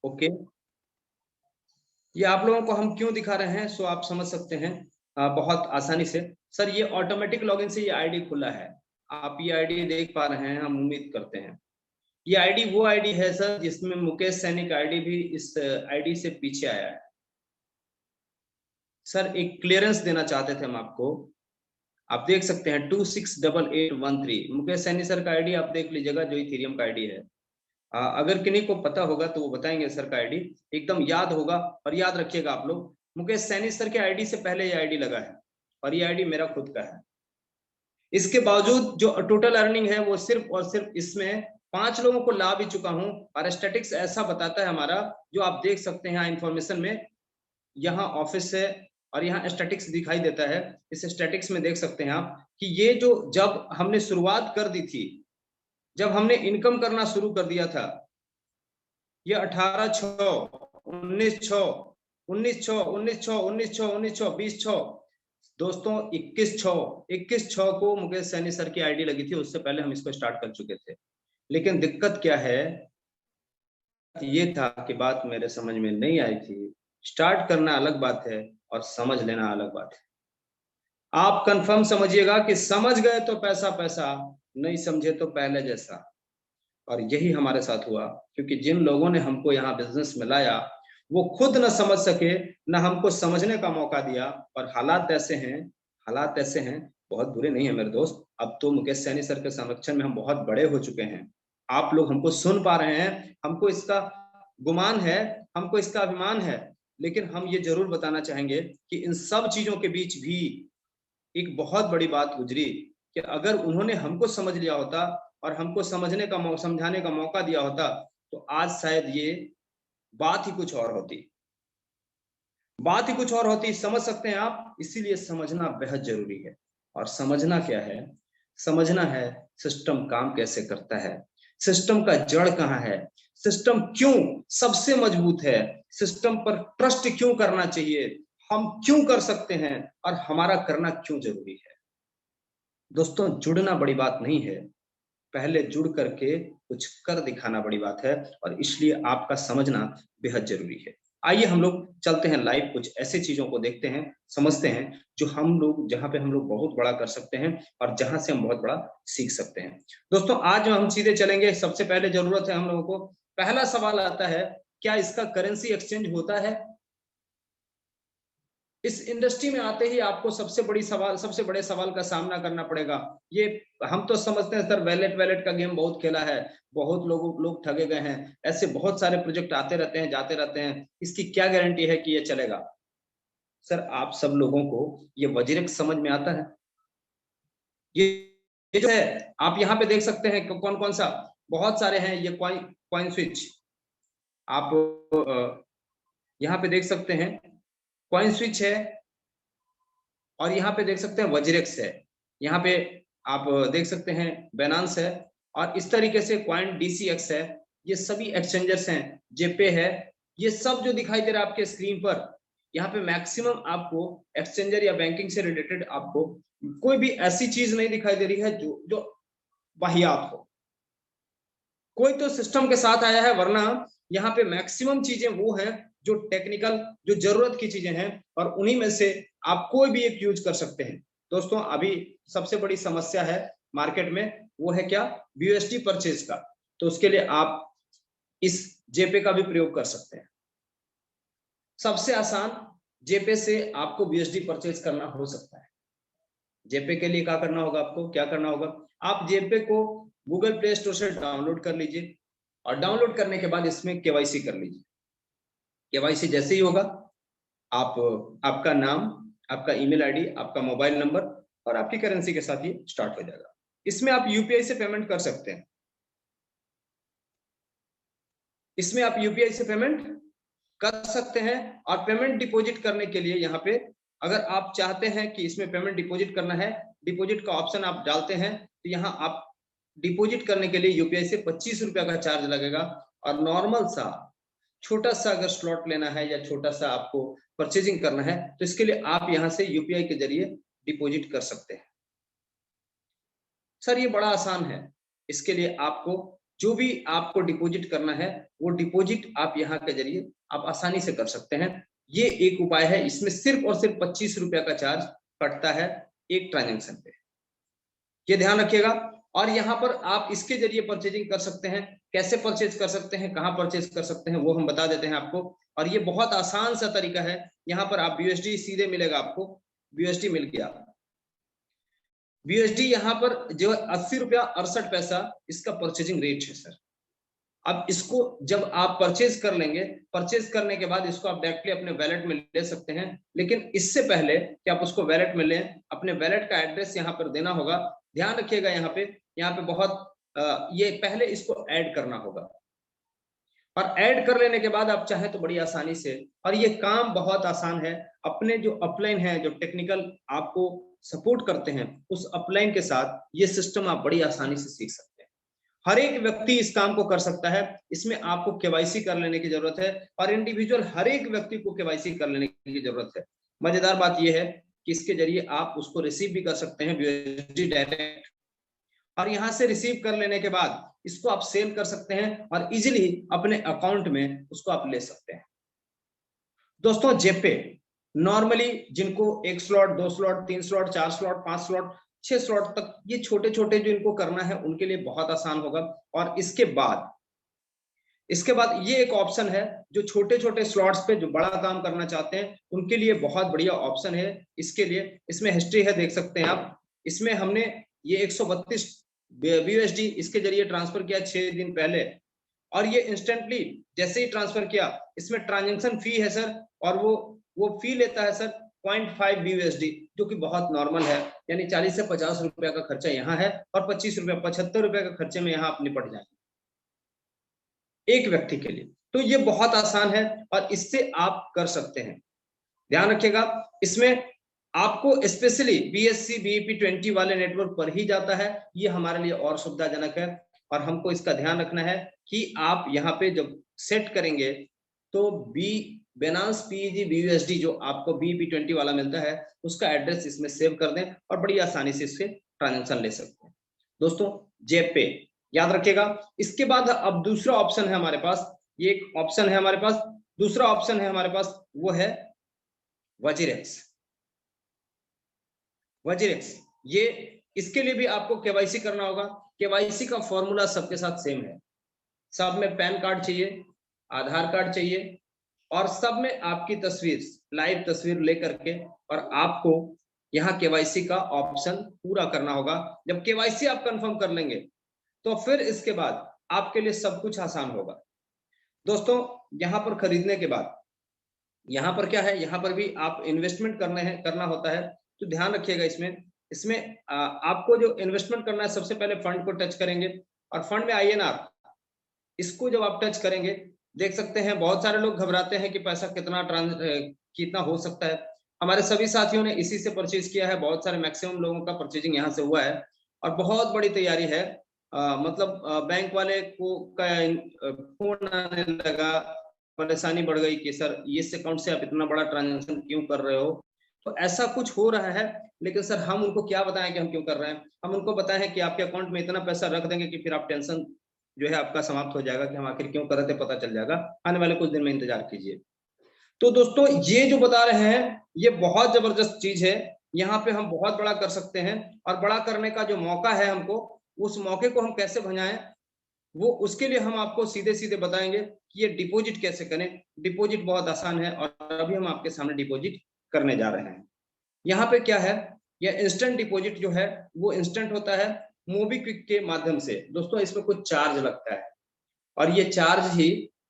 Okay, ये आप लोगों को हम क्यों दिखा रहे हैं, सो आप समझ सकते हैं बहुत आसानी से। सर ये ऑटोमेटिक लॉगिन से ये आईडी खुला है, आप ये आईडी देख पा रहे हैं, हम उम्मीद करते हैं। ये आईडी वो आईडी है सर जिसमें मुकेश सैनी का आईडी भी इस आईडी से पीछे आया है। सर एक क्लियरेंस देना चाहते थे हम आपको, आप देख सकते हैं 268813 मुकेश सैनी सर का आईडी आप देख लीजिएगा, जो इथेरियम का आईडी है। अगर किन्हीं को पता होगा तो वो बताएंगे सर का आईडी, एकदम याद होगा। और याद रखिएगा आप लोग, मुकेश सैनी सर के आईडी से पहले ये आईडी लगा है और ये आईडी मेरा खुद का है। इसके बावजूद जो टोटल अर्निंग है वो सिर्फ और सिर्फ इसमें 5 लोगों को ला भी चुका हूं। और स्टैटिक्स ऐसा बताता है हमारा, जो आप देख सकते हैं इंफॉर्मेशन में, यहाँ ऑफिस है और यहाँ स्टैटिक्स दिखाई देता है। इस स्टैटिक्स में देख सकते हैं आप कि ये जो जब हमने शुरुआत कर दी थी, जब हमने इनकम करना शुरू कर दिया था, ये 18/6, 19/6, 19/6, 19/6, 19/6, 19/6, 20/6, दोस्तों 21/6 को मुकेश सैनी सर की आईडी लगी थी। उससे पहले हम इसको स्टार्ट कर चुके थे। लेकिन दिक्कत क्या है, ये था कि बात मेरे समझ में नहीं आई थी। स्टार्ट करना अलग बात है और समझ लेना अलग बात है। आप कंफर्म समझिएगा कि समझ गए तो पैसा पैसा, नहीं समझे तो पहले जैसा। और यही हमारे साथ हुआ, क्योंकि जिन लोगों ने हमको यहाँ बिजनेस में लाया वो खुद न समझ सके, न हमको समझने का मौका दिया। और हालात ऐसे हैं, हालात ऐसे हैं, बहुत बुरे नहीं है मेरे दोस्त। अब तो मुकेश सैनी सर के संरक्षण में हम बहुत बड़े हो चुके हैं। आप लोग हमको सुन पा रहे हैं, हमको इसका गुमान है, हमको इसका अभिमान है। लेकिन हम ये जरूर बताना चाहेंगे कि इन सब चीजों के बीच भी एक बहुत बड़ी बात गुजरी, कि अगर उन्होंने हमको समझ लिया होता और हमको समझने का समझाने का मौका दिया होता, तो आज शायद ये बात ही कुछ और होती, बात ही कुछ और होती। समझ सकते हैं आप, इसीलिए समझना बेहद जरूरी है। और समझना क्या है, समझना है सिस्टम काम कैसे करता है, सिस्टम का जड़ कहाँ है, सिस्टम क्यों सबसे मजबूत है, सिस्टम पर ट्रस्ट क्यों करना चाहिए, हम क्यों कर सकते हैं और हमारा करना क्यों जरूरी है। दोस्तों जुड़ना बड़ी बात नहीं है, पहले जुड़ करके कुछ कर दिखाना बड़ी बात है। और इसलिए आपका समझना बेहद जरूरी है। आइए हम लोग चलते हैं लाइव, कुछ ऐसे चीजों को देखते हैं, समझते हैं, जो हम लोग जहां पे हम लोग बहुत बड़ा कर सकते हैं और जहां से हम बहुत बड़ा सीख सकते हैं। दोस्तों आज हम सीधे चलेंगे। सबसे पहले जरूरत है हम लोगों को, पहला सवाल आता है, क्या इसका करेंसी एक्सचेंज होता है। इस इंडस्ट्री में आते ही आपको सबसे बड़े सवाल का सामना करना पड़ेगा। ये हम तो समझते हैं सर, वैलेट का गेम बहुत खेला है, बहुत लोग ठगे गए हैं, ऐसे बहुत सारे प्रोजेक्ट आते रहते हैं जाते रहते हैं, इसकी क्या गारंटी है कि ये चलेगा। सर आप सब लोगों को ये वज्रिक्स समझ में आता है। ये जो है आप यहाँ पे देख सकते हैं कौन कौन सा, बहुत सारे हैं। ये कॉइन स्विच आप यहाँ पे देख सकते हैं, कॉइन स्विच है। और यहाँ पे देख सकते हैं वज्रिक्स है, यहाँ पे आप देख सकते हैं बैनांस है, और इस तरीके से कॉइन DCX है। ये सभी एक्सचेंजर्स हैं, जेपे है। ये सब जो दिखाई दे रहा है आपके स्क्रीन पर, यहाँ पे मैक्सिमम आपको एक्सचेंजर या बैंकिंग से रिलेटेड आपको कोई भी ऐसी चीज नहीं दिखाई दे रही है जो जो वाहियात हो। कोई तो सिस्टम के साथ आया है, वरना यहाँ पे मैक्सिमम चीजें वो हैं जो टेक्निकल, जो जरूरत की चीजें हैं, और उन्हीं में से आप कोई भी एक यूज कर सकते हैं। दोस्तों अभी सबसे बड़ी समस्या है मार्केट में, वो है क्या, BUSD परचेज का। तो उसके लिए आप इस जेपे का भी प्रयोग कर सकते हैं। सबसे आसान जेपे से आपको BUSD परचेज करना हो सकता है। जेपे के लिए क्या करना होगा, आपको क्या करना होगा, आप जेपे को गूगल प्ले स्टोर से डाउनलोड कर लीजिए, और डाउनलोड करने के बाद इसमें KYC कर लीजिए। KYC जैसे ही होगा, आप आपका नाम, आपका ईमेल आईडी, आपका मोबाइल नंबर और आपकी करेंसी के साथ ये स्टार्ट हो जाएगा। इसमें आप UPI से पेमेंट कर सकते हैं, इसमें आप UPI से पेमेंट कर सकते हैं। और पेमेंट डिपॉजिट करने के लिए यहाँ पे, अगर आप चाहते हैं कि इसमें पेमेंट डिपॉजिट करना है, डिपॉजिट का ऑप्शन आप डालते हैं, तो यहाँ आप डिपॉजिट करने के लिए UPI से 25 रुपया का चार्ज लगेगा। और नॉर्मल सा छोटा सा अगर स्लॉट लेना है या छोटा सा आपको परचेजिंग करना है, तो इसके लिए आप यहाँ से UPI के जरिए डिपॉजिट कर सकते हैं। सर ये बड़ा आसान है। इसके लिए आपको जो भी आपको डिपॉजिट करना है वो डिपॉजिट आप यहाँ के जरिए आप आसानी से कर सकते हैं। ये एक उपाय है, इसमें सिर्फ और सिर्फ 25 रुपया का चार्ज कटता है एक ट्रांजेक्शन पे, ये ध्यान रखिएगा। और यहाँ पर आप इसके जरिए परचेजिंग कर सकते हैं। कैसे परचेज कर सकते हैं, कहाँ परचेज कर सकते हैं, वो हम बता देते हैं आपको। और ये बहुत आसान सा तरीका है। यहाँ पर आप BUSD सीधे मिलेगा आपको, BUSD मिल गया। BUSD यहाँ पर जो 80 रुपया 68 पैसा इसका परचेजिंग रेट है सर। अब इसको जब आप परचेज कर लेंगे, परचेज करने के बाद इसको आप डायरेक्टली अपने वैलेट में ले सकते हैं। लेकिन इससे पहले कि आप उसको वैलेट में लें, अपने वैलेट का एड्रेस यहाँ पर देना होगा। ध्यान रखिएगा यहाँ पे बहुत ये पहले इसको ऐड करना होगा। और ऐड कर लेने के बाद आप चाहें तो बड़ी आसानी से, और ये काम बहुत आसान है, अपने जो अपलाइन है, जो टेक्निकल आपको सपोर्ट करते हैं, उस अपलाइन के साथ ये सिस्टम आप बड़ी आसानी से सीख सकते हैं। हर एक व्यक्ति इस काम को कर सकता है। इसमें आपको KYC कर लेने की जरूरत है, और इंडिविजुअल हर एक व्यक्ति को KYC कर लेने की जरूरत है। मजेदार बात यह है कि इसके जरिए आप उसको रिसीव भी कर सकते हैं BUSD डायरेक्ट, और यहां से रिसीव कर लेने के बाद इसको आप सेल कर सकते हैं और इजीली अपने अकाउंट में उसको आप ले सकते हैं। दोस्तों, जेपे नॉर्मली जिनको 1 slot, 2 slot, 3 slot, 4 slot, 5 slot, 6 slot तक, ये छोटे छोटे जो इनको करना है उनके लिए बहुत आसान होगा। और इसके बाद ये एक ऑप्शन है, जो छोटे छोटे स्लॉट्स पे जो बड़ा काम करना चाहते हैं उनके लिए बहुत बढ़िया ऑप्शन है। इसके लिए इसमें हिस्ट्री है, देख सकते हैं आप। इसमें हमने ये 132 BUSD इसके जरिए ट्रांसफर किया 6 दिन पहले, और ये इंस्टेंटली जैसे ही ट्रांसफर किया, इसमें ट्रांजेक्शन फी है सर, और वो फी लेता है सर 0.5 BUSD, जो कि बहुत नॉर्मल है। यानी 40 से 50 रुपया का खर्चा यहाँ है, और 25 रुपया 75 रुपया का खर्चे में यहाँ आप निपट जाएंगे एक व्यक्ति के लिए। तो ये बहुत आसान है और इससे आप कर सकते हैं। ध्यान रखिएगा, इसमें आपको स्पेशली BSC BEP 20 वाले नेटवर्क पर ही जाता है। ये हमारे लिए और सुविधाजनक है, और हमको इसका ध्यान रखना है कि आप यहाँ पे जब सेट करेंगे तो Binance PEG BUSD जो आपको BEP 20 वाला मिलता है, उसका एड्रेस इसमें सेव कर दें और बड़ी आसानी से इससे ट्रांजेक्शन ले सकते हैं। दोस्तों, जेपे याद रखिएगा। इसके बाद अब दूसरा ऑप्शन है हमारे पास, ये एक ऑप्शन है हमारे पास, दूसरा ऑप्शन है हमारे पास, वो है वजीरेक्स। ये इसके लिए भी आपको KYC करना होगा। KYC का फॉर्मूला सबके साथ सेम है, सब में पैन कार्ड चाहिए, आधार कार्ड चाहिए, और सब में आपकी तस्वीर, लाइव तस्वीर लेकर के, और आपको यहाँ KYC का ऑप्शन पूरा करना होगा। जब KYC आप कंफर्म कर लेंगे तो फिर इसके बाद आपके लिए सब कुछ आसान होगा। दोस्तों, यहाँ पर खरीदने के बाद यहाँ पर क्या है, यहाँ पर भी आप इन्वेस्टमेंट करना होता है। तो ध्यान रखिएगा, इसमें आपको जो इन्वेस्टमेंट करना है, सबसे पहले फंड को टच करेंगे, और फंड में INR, इसको जब आप टच करेंगे, देख सकते हैं बहुत सारे लोग घबराते हैं कि पैसा कितना हो सकता है। हमारे सभी साथियों ने इसी से परचेज किया है, बहुत सारे मैक्सिमम लोगों का परचेजिंग यहाँ से हुआ है, और बहुत बड़ी तैयारी है। मतलब बैंक वाले को फोन आने लगा, परेशानी बढ़ गई कि सर इस अकाउंट से आप इतना बड़ा ट्रांजैक्शन क्यों कर रहे हो। तो ऐसा कुछ हो रहा है, लेकिन सर हम उनको क्या बताएं कि हम क्यों कर रहे हैं। हम उनको बताएं हैं कि आपके अकाउंट में इतना पैसा रख देंगे कि फिर आप टेंशन जो है आपका समाप्त हो जाएगा, कि हम आखिर क्यों कर रहे थे पता चल जाएगा, आने वाले कुछ दिन में इंतजार कीजिए। तो दोस्तों, ये जो बता रहे हैं ये बहुत जबरदस्त चीज है। यहाँ पे हम बहुत बड़ा कर सकते हैं, और बड़ा करने का जो मौका है हमको, उस मौके को हम कैसे भजाएं, वो उसके लिए हम आपको सीधे सीधे बताएंगे कि ये डिपॉजिट कैसे करें। डिपॉजिट बहुत आसान है, और अभी हम आपके सामने डिपॉजिट करने जा रहे हैं। यहाँ पे क्या है, यह इंस्टेंट डिपॉजिट जो है वो इंस्टेंट होता है मोबीक्विक के माध्यम से। दोस्तों, इसमें कुछ चार्ज लगता है, और ये चार्ज ही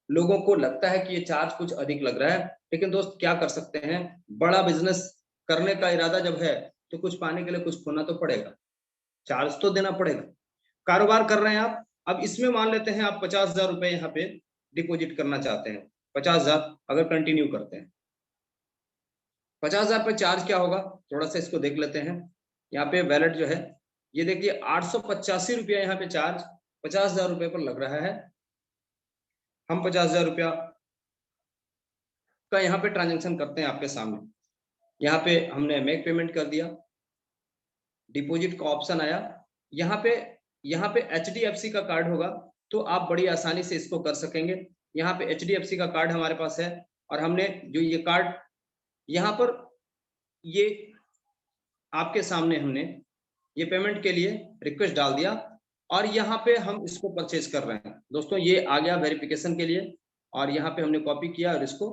लोगों को लगता है कि ये चार्ज कुछ अधिक लग रहा है, लेकिन दोस्त क्या कर सकते हैं, बड़ा बिजनेस करने का इरादा जब है तो कुछ पाने के लिए कुछ खोना तो पड़ेगा, चार्ज तो देना पड़ेगा। कारोबार कर रहे हैं आप, अब इसमें मान लेते हैं आप 50,000 रुपए यहाँ पे डिपॉजिट करना चाहते हैं। 50,000 अगर कंटिन्यू करते हैं, 50,000 पे चार्ज क्या होगा, थोड़ा सा इसको देख लेते हैं। यहाँ पे वैलेट जो है, ये देखिए 885 रुपया यहाँ पे चार्ज 50,000 रुपए पर लग रहा है। हम 50,000 रुपया का यहाँ पे ट्रांजेक्शन करते हैं आपके सामने। यहाँ पे हमने मेक पेमेंट कर दिया, डिपॉजिट का ऑप्शन आया। यहाँ पे HDFC का कार्ड होगा, तो आप बड़ी आसानी से इसको कर सकेंगे। यहाँ पे HDFC का कार्ड हमारे पास है और हमने जो ये कार्ड यहाँ पर ये आपके सामने हमने ये पेमेंट के लिए रिक्वेस्ट डाल दिया और यहाँ पे हम इसको परचेज कर रहे हैं। दोस्तों ये आ गया वेरिफिकेशन के लिए और यहाँ पे हमने कॉपी किया और इसको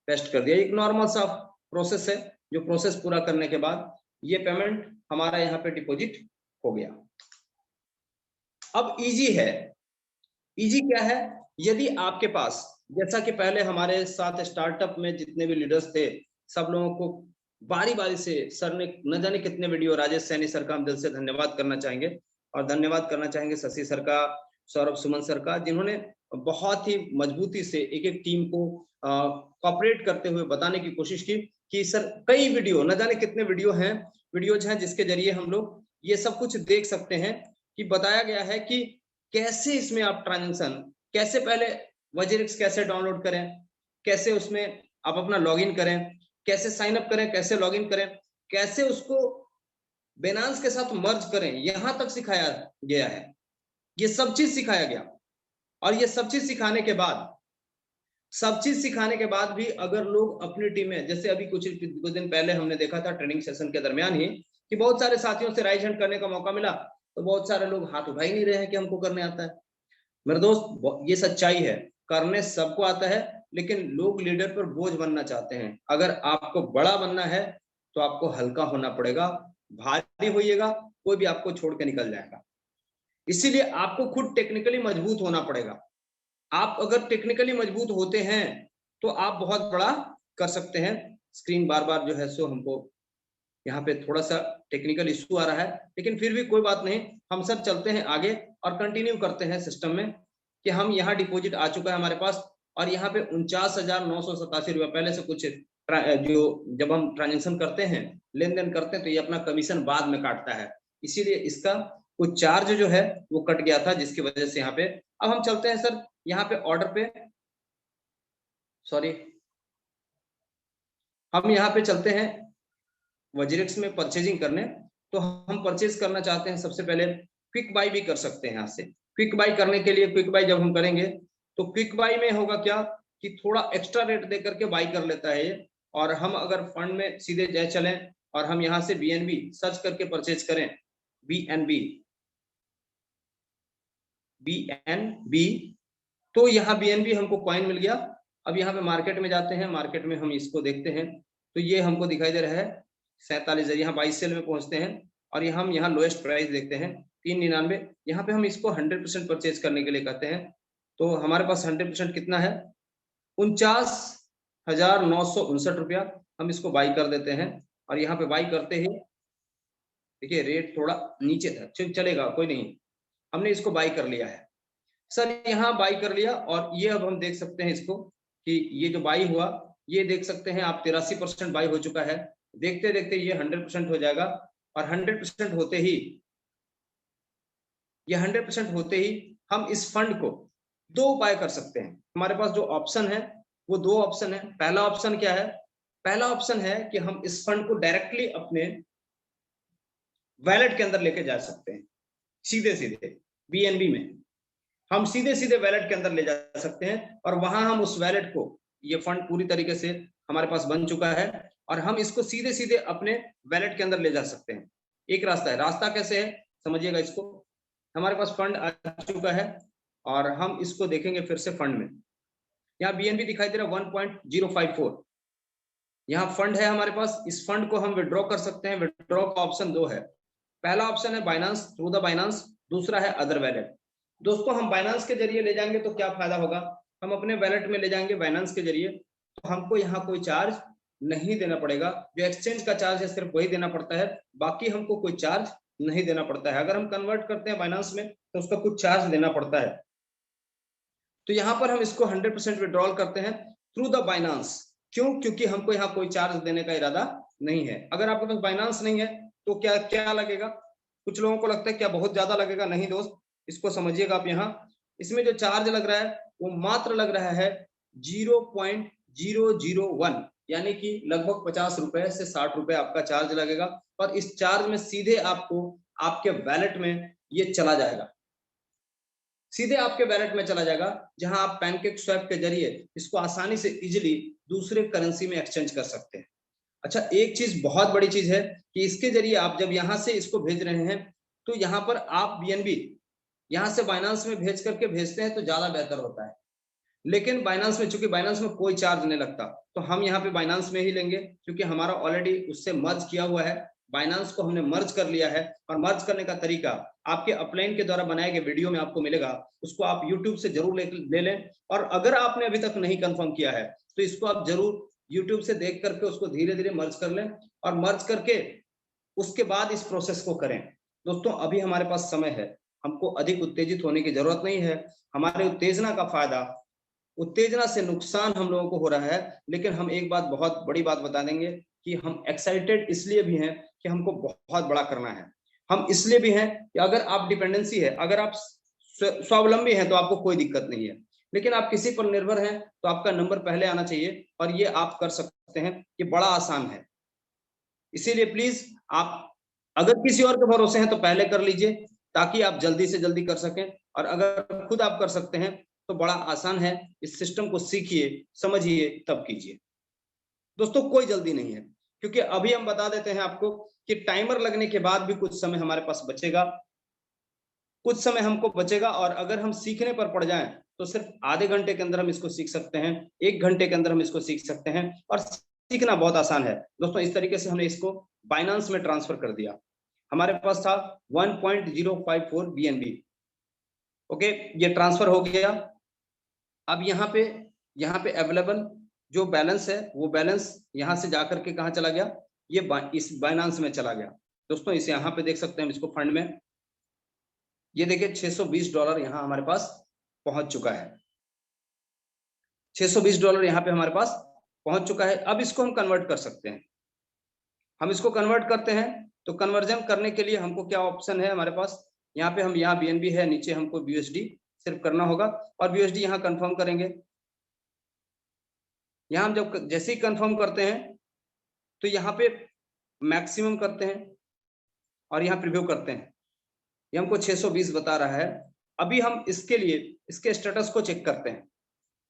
पेस्ट कर दिया। एक नॉर्मल सा प्रोसेस है, जो प्रोसेस पूरा करने के बाद ये पेमेंट हमारा यहाँ पे डिपॉजिट हो गया। अब इजी है। इजी क्या है? यदि आपके पास, जैसा कि पहले हमारे साथ स्टार्टअप में जितने भी लीडर्स थे सब लोगों को बारी बारी से सर ने न जाने कितने वीडियो, राजेश सैनी सर का हम दिल से धन्यवाद करना चाहेंगे और धन्यवाद करना चाहेंगे शशि सर का, सौरभ सुमन सर का, जिन्होंने बहुत ही मजबूती से एक एक टीम को कोऑपरेट करते हुए बताने की कोशिश की कि सर कई वीडियो, न जाने कितने वीडियोज हैं जिसके जरिए हम लोग ये सब कुछ देख सकते हैं कि बताया गया है कि कैसे इसमें आप ट्रांजैक्शन, कैसे पहले वजीरिक्स कैसे डाउनलोड करें, कैसे उसमें आप अपना लॉगिन करें, कैसे साइन अप करें, कैसे लॉगिन करें, कैसे उसको Binance के साथ मर्ज करें, यहां तक सिखाया गया है। ये सब चीज सिखाया गया और ये सब चीज सिखाने के बाद भी अगर लोग अपनी टीम में, जैसे अभी कुछ दिन पहले हमने देखा था ट्रेनिंग सेशन के दरमियान ही कि बहुत सारे साथियों से राइज हैंड करने का मौका मिला तो बहुत सारे लोग हाथ उठा ही नहीं रहे हैं कि हमको करने आता है। मेरे दोस्त ये सच्चाई है, करने सबको आता है, लेकिन लोग लीडर पर बोझ बनना चाहते हैं। अगर आपको बड़ा बनना है तो आपको हल्का होना पड़ेगा, भारी होइएगा कोई भी आपको छोड़ के निकल जाएगा। इसीलिए आपको खुद टेक्निकली मजबूत होना पड़ेगा। आप अगर टेक्निकली मजबूत होते हैं तो आप बहुत बड़ा कर सकते हैं। स्क्रीन बार बार जो है सो हमको यहाँ पे थोड़ा सा टेक्निकल इशू आ रहा है, लेकिन फिर भी कोई बात नहीं, हम सब चलते हैं आगे और कंटिन्यू करते हैं सिस्टम में कि हम यहाँ डिपॉजिट आ चुका है हमारे पास और यहाँ पे 49,987 रुपया पहले से कुछ जो जब हम ट्रांजेक्शन करते हैं, लेन देन करते हैं तो ये अपना कमीशन बाद में काटता है, इसीलिए इसका कुछ चार्ज जो है वो कट गया था, जिसकी वजह से यहाँ पे। अब हम चलते हैं सर यहाँ पे ऑर्डर पे, सॉरी हम यहाँ पे चलते हैं वजीरिक्स में परचेजिंग करने। तो हम परचेज करना चाहते हैं, सबसे पहले क्विक बाय भी कर सकते हैं। यहाँ से क्विक बाय करने के लिए, क्विक बाय जब हम करेंगे तो क्विक बाय में होगा क्या कि थोड़ा एक्स्ट्रा रेट दे करके बाय कर लेता है ये, और हम अगर फंड में सीधे जाए चलें और हम यहाँ से BNB सर्च करके परचेज करें, BNB, तो यहाँ BNB हमको कॉइन मिल गया। अब यहाँ पे मार्केट में जाते हैं, मार्केट में हम इसको देखते हैं तो ये हमको दिखाई दे रहा है 47,000, यहाँ 22 सेल में पहुंचते हैं और यहाँ हम यहाँ लोएस्ट प्राइस देखते हैं 399। यहाँ पे हम इसको 100% परचेज करने के लिए कहते हैं, तो हमारे पास 100% कितना है 49,959 रुपया। हम इसको बाई कर देते हैं और यहाँ पे बाई करते ही देखिए रेट थोड़ा नीचे था, चलेगा कोई नहीं, हमने इसको बाई कर लिया है सर, यहाँ बाई कर लिया। और ये अब हम देख सकते हैं इसको कि ये जो बाई हुआ ये देख सकते हैं आप 83% बाई हो चुका है। देखते देखते ये 100% हो जाएगा और 100% होते ही, ये 100% होते ही हम इस फंड को दो उपाय कर सकते हैं। हमारे पास जो ऑप्शन है वो दो ऑप्शन है। पहला ऑप्शन क्या है? पहला ऑप्शन है कि हम इस फंड को डायरेक्टली अपने वैलेट के अंदर लेके जा सकते हैं, सीधे सीधे BNB में हम सीधे सीधे वैलेट के अंदर ले जा सकते हैं और वहां हम उस वैलेट को, ये फंड पूरी तरीके से हमारे पास बन चुका है और हम इसको सीधे सीधे अपने वैलेट के अंदर ले जा सकते हैं। एक रास्ता है। रास्ता कैसे है समझिएगा इसको। हमारे पास फंड आ चुका है और हम इसको देखेंगे फिर से फंड में। यहाँ BNB दिखाई दे रहा है 1.054, यहाँ फंड है हमारे पास। इस फंड को हम विड्रॉ कर सकते हैं। विड्रॉ का ऑप्शन दो है। पहला ऑप्शन है बाइनांस, थ्रू द बाइनांस, दूसरा है अदर वैलेट। दोस्तों हम बाइनांस के जरिए ले जाएंगे तो क्या फायदा होगा, हम अपने वैलेट में ले जाएंगे बाइनांस के जरिए तो हमको यहाँ कोई चार्ज नहीं देना पड़ेगा। जो एक्सचेंज का चार्ज है सिर्फ वही देना पड़ता है, बाकी हमको कोई चार्ज नहीं देना पड़ता है। अगर हम कन्वर्ट करते हैं बाइनांस में तो उसका कुछ चार्ज देना पड़ता है। तो यहाँ पर हम इसको 100% विड्रॉल करते हैं थ्रू द बाइनांस। क्यों? क्योंकि हमको यहाँ कोई चार्ज देने का इरादा नहीं है। अगर आपके पास बाइनांस नहीं है तो क्या क्या लगेगा? कुछ लोगों को लगता है क्या बहुत ज्यादा लगेगा। नहीं दोस्त, इसको समझिएगा आप। यहाँ इसमें जो चार्ज लग रहा है वो मात्र लग रहा है 0.001, यानी कि लगभग 50 रुपए से 60 रुपए आपका चार्ज लगेगा और इस चार्ज में सीधे आपको आपके वैलेट में ये चला जाएगा, सीधे आपके वैलेट में चला जाएगा, जहां आप पैनकेक स्वैप के जरिए इसको आसानी से इजिली दूसरे करेंसी में एक्सचेंज कर सकते हैं। अच्छा, एक चीज बहुत बड़ी चीज है कि इसके जरिए आप जब यहां से इसको भेज रहे हैं तो यहाँ पर आप बीएनबी यहाँ से बाइनांस में भेज करके भेजते हैं तो ज्यादा बेहतर होता है। लेकिन बाइनांस में, चूंकि बाइनांस में कोई चार्ज नहीं लगता, तो हम यहाँ पे बाइनांस में ही लेंगे, क्योंकि हमारा ऑलरेडी उससे मर्ज किया हुआ है। बाइनांस को हमने मर्ज कर लिया है, और मर्ज करने का तरीका आपके अपलाइन के द्वारा बनाए गए वीडियो में आपको मिलेगा, उसको आप यूट्यूब से जरूर ले लें। और अगर आपने अभी तक नहीं कंफर्म किया है तो इसको आप जरूर यूट्यूब से देख करके उसको धीरे धीरे मर्ज कर लें, और मर्ज करके उसके बाद इस प्रोसेस को करें। दोस्तों, अभी हमारे पास समय है, हमको अधिक उत्तेजित होने की जरूरत नहीं है। हमारे उत्तेजना का फायदा, उत्तेजना से नुकसान हम लोगों को हो रहा है। लेकिन हम एक बात, बहुत बड़ी बात बता देंगे कि हम एक्साइटेड इसलिए भी हैं कि हमको बहुत बड़ा करना है। हम इसलिए भी हैं कि अगर आप डिपेंडेंसी है, अगर आप स्वावलंबी हैं तो आपको कोई दिक्कत नहीं है, लेकिन आप किसी पर निर्भर हैं तो आपका नंबर पहले आना चाहिए, और ये आप कर सकते हैं। ये बड़ा आसान है। इसीलिए प्लीज आप अगर किसी और के भरोसे हैं तो पहले कर लीजिए, ताकि आप जल्दी से जल्दी कर सकें। और अगर खुद आप कर सकते हैं तो बड़ा आसान है। इस सिस्टम को सीखिए, समझिए, तब कीजिए। दोस्तों, कोई जल्दी नहीं है, क्योंकि अभी हम बता देते हैं आपको कि टाइमर लगने के बाद भी कुछ समय हमारे पास बचेगा, कुछ समय हमको बचेगा। और अगर हम सीखने पर पड़ जाएं तो सिर्फ आधे घंटे के अंदर हम इसको सीख सकते हैं, 1 घंटे के अंदर हम इसको सीख सकते हैं, और सीखना बहुत आसान है। दोस्तों, इस तरीके से हमने इसको बाइनांस में ट्रांसफर कर दिया। हमारे पास था 1.054 BNB। ओके, ये ट्रांसफर हो गया। अब यहाँ पे अवेलेबल जो बैलेंस है, वो बैलेंस यहाँ से जाकर के कहाँ चला गया, ये इस बाइनांस में चला गया। दोस्तों, इसे यहाँ पे देख सकते हैं, इसको फंड में, ये देखिए $620 यहाँ हमारे पास पहुंच चुका है। $620 यहाँ पे हमारे पास पहुंच चुका है। अब इसको हम कन्वर्ट कर सकते हैं। हम इसको कन्वर्ट करते हैं तो कन्वर्जन करने के लिए हमको क्या ऑप्शन है हमारे पास, यहाँ पे हम, यहाँ BNB है, नीचे हमको BUSD सिर्फ करना होगा, और BUSD यहाँ कंफर्म करेंगे। यहाँ हम जब जैसे ही कंफर्म करते हैं तो यहाँ पे मैक्सिमम करते हैं और यहाँ प्रीव्यू करते हैं। ये हमको 620 बता रहा है। अभी हम इसके लिए इसके स्टेटस को चेक करते हैं,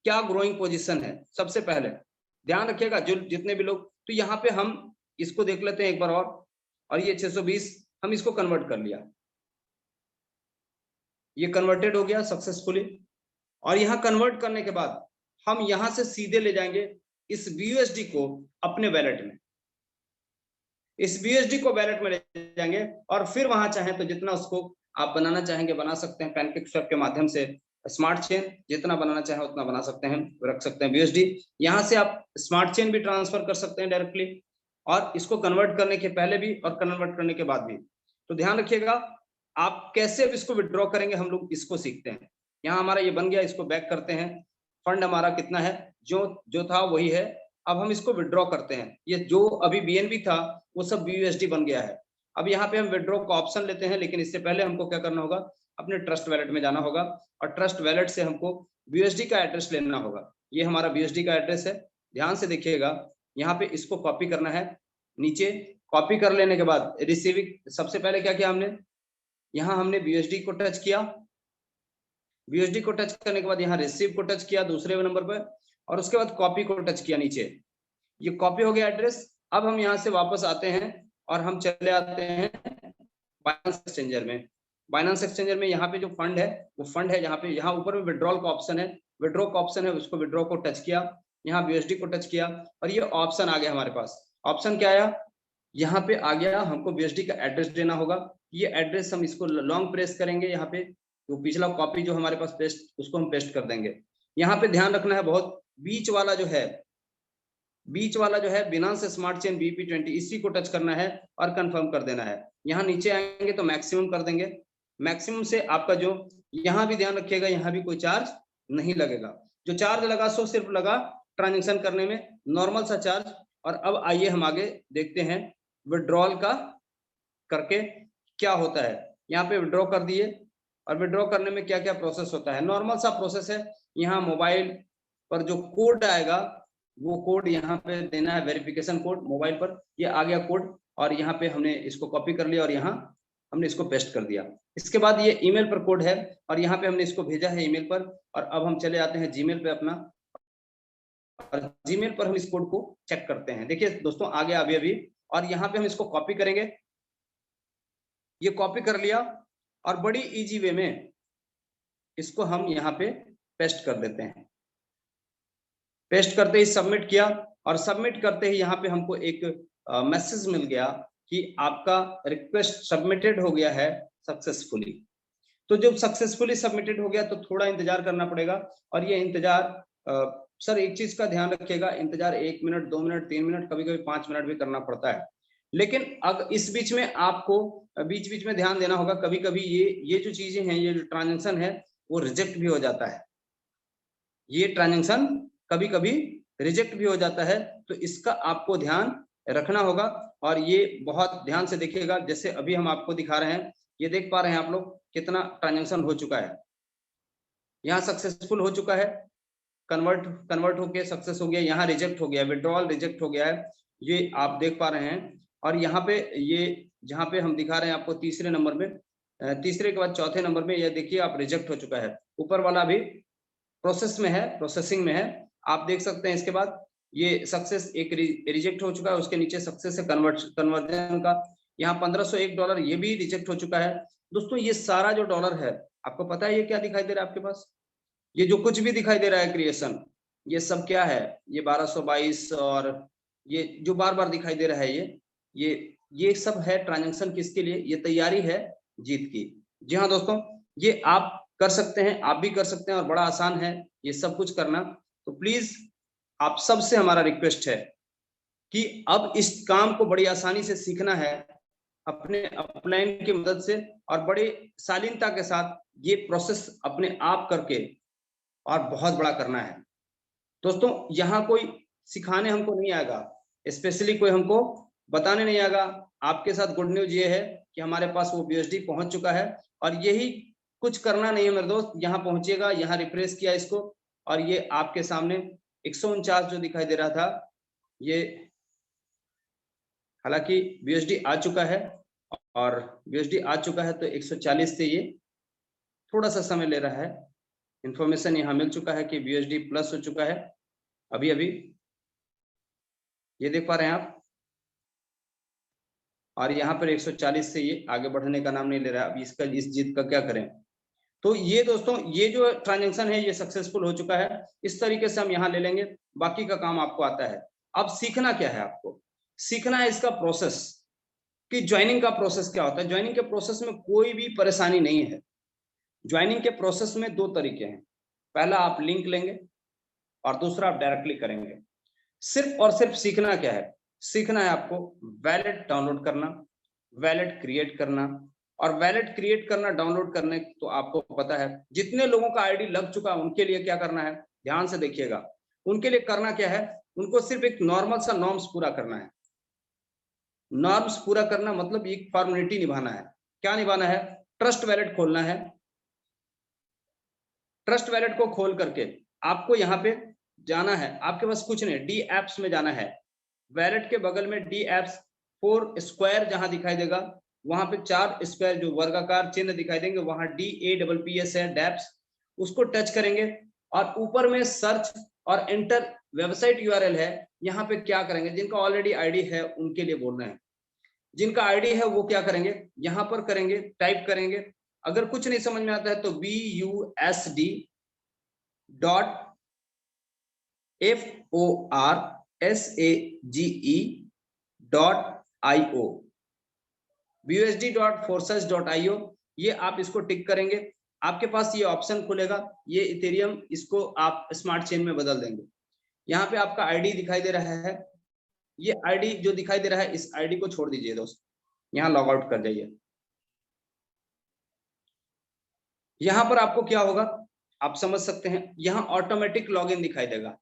क्या ग्रोइंग पोजीशन है। सबसे पहले ध्यान रखिएगा, जो जितने भी लोग, तो यहाँ पे हम इसको देख लेते हैं एक बार और ये 620 हम इसको कन्वर्ट कर लिया, ये कन्वर्टेड हो गया सक्सेसफुली। और यहाँ कन्वर्ट करने के बाद हम यहाँ से सीधे ले जाएंगे इस BUSD को अपने वैलेट में, इस BUSD को वैलेट में ले जाएंगे, और फिर वहां चाहें तो जितना उसको आप बनाना चाहेंगे बना सकते हैं। पैनकेक स्वैप के माध्यम से स्मार्ट चेन जितना बनाना चाहे उतना बना सकते हैं, रख सकते हैं BUSD। यहाँ से आप स्मार्ट चेन भी ट्रांसफर कर सकते हैं डायरेक्टली, और इसको कन्वर्ट करने के पहले भी और कन्वर्ट करने के बाद भी। तो ध्यान रखिएगा, आप कैसे अब इसको विड्रॉ करेंगे, हम लोग इसको सीखते हैं। यहाँ हमारा ये बन गया, इसको बैक करते हैं। फंड हमारा कितना है, जो था वही है। अब हम इसको विड्रॉ करते हैं। ये जो अभी BNB था वो सब BUSD बन गया है। अब यहाँ पे हम विड्रॉ का ऑप्शन लेते हैं, लेकिन इससे पहले हमको क्या करना होगा, अपने ट्रस्ट वैलेट में जाना होगा, और ट्रस्ट वैलेट से हमको BUSD का एड्रेस लेना होगा। ये हमारा BUSD का एड्रेस है, ध्यान से देखिएगा। यहाँ पे इसको कॉपी करना है नीचे। कॉपी कर लेने के बाद रिसीविंग, सबसे पहले क्या किया हमने, यहाँ हमने BUSD को टच किया। BUSD को टच करने के बाद यहाँ रिसीव को टच किया दूसरे नंबर पर, और उसके बाद कॉपी को टच किया नीचे। ये कॉपी हो गया एड्रेस। अब हम यहाँ से वापस आते हैं और हम चले आते हैं बाइनेंस एक्सचेंजर में। बाइनेंस एक्सचेंजर में यहाँ पे जो फंड है वो फंड है, यहाँ पे, यहाँ ऊपर में विड्रॉल का ऑप्शन है, विड्रॉ का ऑप्शन है, उसको विड्रॉ को टच किया, यहाँ BUSD को टच किया, और ये ऑप्शन आ गया हमारे पास। ऑप्शन क्या आया, यहाँ पे आ गया, हमको BUSD का एड्रेस देना होगा। ये एड्रेस हम इसको लॉन्ग प्रेस करेंगे, यहाँ पे तो पिछला कॉपी जो हमारे पास पेस्ट, उसको हम पेस्ट कर देंगे। यहाँ पे ध्यान रखना है बहुत, बीच वाला जो है बिनांस स्मार्ट चेन BP20, इसी को टच करना है और कंफर्म कर देना है। यहाँ नीचे आएंगे तो मैक्सिमम कर देंगे। मैक्सिमम से आपका जो, यहाँ भी ध्यान रखिएगा, यहाँ भी कोई चार्ज नहीं लगेगा। जो चार्ज लगा सो सिर्फ लगा ट्रांजेक्शन करने में, नॉर्मल सा चार्ज। और अब आइए हम आगे देखते हैं विड्रॉल का करके क्या होता है। यहाँ पे विड्रॉ कर दिए, और विड्रॉ करने में क्या क्या प्रोसेस होता है, नॉर्मल सा प्रोसेस है। यहाँ मोबाइल पर जो कोड आएगा वो कोड यहाँ पे देना है, वेरिफिकेशन कोड मोबाइल पर। ये आ गया कोड, और यहाँ पे हमने इसको कॉपी कर लिया और यहाँ हमने इसको पेस्ट कर दिया। इसके बाद ये ईमेल पर कोड है और यहाँ पे हमने इसको भेजा है ईमेल पर। और अब हम चले जाते हैं जीमेल पे अपना, और जीमेल पर हम इस कोड को चेक करते हैं। देखिए दोस्तों आ गया अभी, और यहाँ पे हम इसको कॉपी करेंगे। ये कॉपी कर लिया और बड़ी इजी वे में इसको हम यहाँ पे पेस्ट कर देते हैं। पेस्ट करते ही सबमिट किया, और सबमिट करते ही यहाँ पे हमको एक मैसेज मिल गया कि आपका रिक्वेस्ट सबमिटेड हो गया है सक्सेसफुली। तो जब सक्सेसफुली सबमिटेड हो गया तो थोड़ा इंतजार करना पड़ेगा। और ये इंतजार सर एक चीज का ध्यान रखिएगा, इंतजार 1 मिनट 2 मिनट 3 मिनट कभी कभी 5 मिनट भी करना पड़ता है। लेकिन अगर इस बीच में आपको बीच बीच में ध्यान देना होगा, कभी कभी ये जो चीजें हैं, ये जो ट्रांजेक्शन है वो रिजेक्ट भी हो जाता है। ये ट्रांजेक्शन कभी कभी रिजेक्ट भी हो जाता है, तो इसका आपको ध्यान रखना होगा। और ये बहुत ध्यान से देखिएगा। जैसे अभी हम आपको दिखा रहे हैं, ये देख पा रहे हैं आप लोग कितना ट्रांजेक्शन हो चुका है। यहाँ सक्सेसफुल हो चुका है, कन्वर्ट होके सक्सेस हो गया, यहाँ रिजेक्ट हो गया, विड्रॉल रिजेक्ट हो गया है, ये आप देख पा रहे हैं। और यहाँ पे ये जहाँ पे हम दिखा रहे हैं आपको तीसरे नंबर में, तीसरे के बाद चौथे नंबर में, ये देखिए आप रिजेक्ट हो चुका है। ऊपर वाला भी प्रोसेस में है, प्रोसेसिंग में है, आप देख सकते हैं। इसके बाद ये सक्सेस एक रिजेक्ट हो चुका है, उसके नीचे सक्सेस है कन्वर्जन का, यहाँ $1501 ये भी रिजेक्ट हो चुका है। दोस्तों ये सारा जो डॉलर है, आपको पता है ये क्या दिखाई दे रहा है आपके पास? ये जो कुछ भी दिखाई दे रहा है क्रिएशन, ये सब क्या है? ये 1222 और ये जो बार बार दिखाई दे रहा है, ये सब है ट्रांजैक्शन किसके लिए? ये तैयारी है जीत की। जी हाँ दोस्तों, ये आप कर सकते हैं, आप भी कर सकते हैं, और बड़ा आसान है ये सब कुछ करना। तो प्लीज आप सबसे हमारा रिक्वेस्ट है कि अब इस काम को बड़ी आसानी से सीखना है, अपने अपलाइन की मदद से और बड़े शालीनता के साथ ये प्रोसेस अपने आप करके और बहुत बड़ा करना है। दोस्तों यहाँ कोई सिखाने हमको नहीं आएगा, स्पेशली कोई हमको बताने नहीं आएगा। आपके साथ गुड न्यूज ये है कि हमारे पास वो BUSD पहुंच चुका है, और यही कुछ करना नहीं है मेरे दोस्त। यहाँ पहुंचिएगा, यहाँ रिफ्रेश किया इसको, और ये आपके सामने 149 जो दिखाई दे रहा था, ये हालांकि BUSD आ चुका है, और BUSD आ चुका है तो 140 से ये थोड़ा सा समय ले रहा है। इंफॉर्मेशन यहाँ मिल चुका है कि BUSD प्लस हो चुका है अभी अभी, ये देख पा रहे हैं आप। और यहाँ पर 140 से ये आगे बढ़ने का नाम नहीं ले रहा है। अब इस जीत का क्या करें? तो ये दोस्तों, ये जो ट्रांजैक्शन है ये सक्सेसफुल हो चुका है। इस तरीके से हम यहाँ ले लेंगे, बाकी का काम आपको आता है। अब सीखना क्या है? आपको सीखना है इसका प्रोसेस, कि ज्वाइनिंग का प्रोसेस क्या होता है। ज्वाइनिंग के प्रोसेस में कोई भी परेशानी नहीं है। ज्वाइनिंग के प्रोसेस में 2 तरीके हैं, पहला आप लिंक लेंगे और दूसरा आप डायरेक्टली करेंगे। सिर्फ और सिर्फ सीखना क्या है? सीखना है आपको वैलेट डाउनलोड करना, वैलेट क्रिएट करना। और वैलेट क्रिएट करना, डाउनलोड करने, तो आपको पता है जितने लोगों का आईडी लग चुका है उनके लिए क्या करना है, ध्यान से देखिएगा। उनके लिए करना क्या है? उनको सिर्फ एक नॉर्मल सा नॉर्म्स पूरा करना है। नॉर्म्स पूरा करना मतलब एक फॉर्मेलिटी निभाना है। क्या निभाना है? ट्रस्ट वैलेट खोलना है। ट्रस्ट वैलेट को खोल करके आपको यहाँ पे जाना है, आपके पास कुछ नहीं, डी एप्स में जाना है। वैलेट के बगल में डी एप्स 4 स्क्वायर जहां दिखाई देगा, वहां पे 4 स्क्वायर जो वर्गाकार चिन्ह दिखाई देंगे, वहां DAPPS है, डैप्स, उसको टच करेंगे। और ऊपर में सर्च और एंटर वेबसाइट URL है। यहाँ पे क्या करेंगे? जिनका ऑलरेडी आईडी है उनके लिए बोलना है। जिनका आईडी है वो क्या करेंगे? यहाँ पर करेंगे, टाइप करेंगे। अगर कुछ नहीं समझ में आता है तो BUSD.FORSAGE.IO, BUSD.forces.io, ये आप इसको टिक करेंगे। आपके पास ये ऑप्शन खुलेगा, ये इथेरियम, इसको आप स्मार्ट चेन में बदल देंगे। यहाँ पे आपका आईडी दिखाई दे रहा है, ये आईडी जो दिखाई दे रहा है, इस आईडी को छोड़ दीजिए दोस्त, यहाँ लॉग आउट कर जाइए। यहाँ पर आपको क्या होगा आप समझ सकते हैं, यहाँ ऑटोमेटिक लॉगिन दिखाई देगा।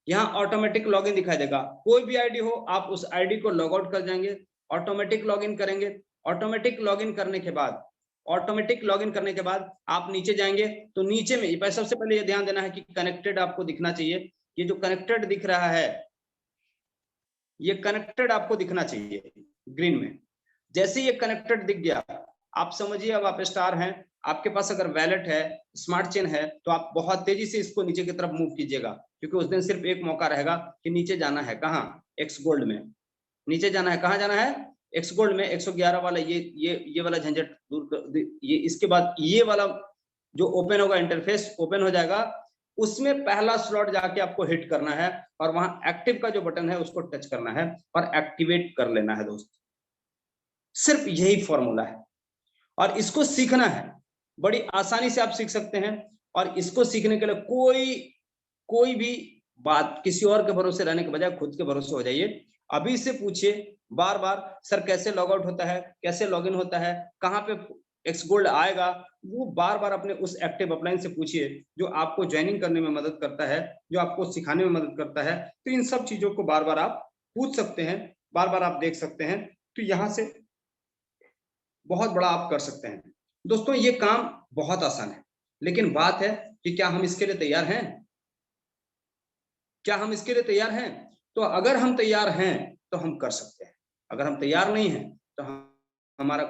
यहाँ ऑटोमेटिक लॉगिन दिखाई देगा। कोई भी आईडी हो, आप उस आईडी को लॉग आउट कर जाएंगे, ऑटोमेटिक लॉगिन करेंगे। ऑटोमेटिक लॉगिन करने के बाद आप नीचे जाएंगे, तो नीचे में सबसे पहले ये ध्यान देना है कि कनेक्टेड आपको दिखना चाहिए। ये जो कनेक्टेड दिख रहा है, ये कनेक्टेड आपको दिखना चाहिए ग्रीन में। जैसे ये कनेक्टेड दिख गया, आप समझिए अब आप स्टार हैं, आपके पास अगर वैलेट है, स्मार्ट चेन है, तो आप बहुत तेजी से इसको नीचे की तरफ मूव कीजिएगा, क्योंकि उस दिन सिर्फ एक मौका रहेगा कि नीचे जाना है। कहाँ? एक्स गोल्ड में नीचे जाना है। कहाँ जाना है? एक्स गोल्ड में 111 वाला ये वाला झंझट दूर कर, ये इसके बाद ये वाला जो ओपन होगा, इंटरफेस ओपन हो जाएगा, उसमें पहला स्लॉट जाके आपको हिट करना है और वहां एक्टिव का जो बटन है उसको टच करना है और एक्टिवेट कर लेना है दोस्त। सिर्फ यही फॉर्मूला है और इसको सीखना है। बड़ी आसानी से आप सीख सकते हैं और इसको सीखने के लिए कोई भी बात किसी और के भरोसे रहने के बजाय खुद के भरोसे हो जाइए। अभी से पूछिए बार बार, सर कैसे लॉग आउट होता है, कैसे लॉग इन होता है, कहाँ पे एक्स गोल्ड आएगा, वो बार बार अपने उस एक्टिव अपलाइन से पूछिए जो आपको ज्वाइनिंग करने में मदद करता है, जो आपको सिखाने में मदद करता है। तो इन सब चीजों को बार बार आप पूछ सकते हैं, बार बार आप देख सकते हैं, तो यहां से बहुत बड़ा आप कर सकते हैं। दोस्तों ये काम बहुत आसान है, लेकिन बात है कि क्या हम इसके लिए तैयार हैं? क्या हम इसके लिए तैयार हैं? तो अगर हम तैयार हैं तो हम कर सकते हैं, अगर हम तैयार नहीं हैं तो हमारा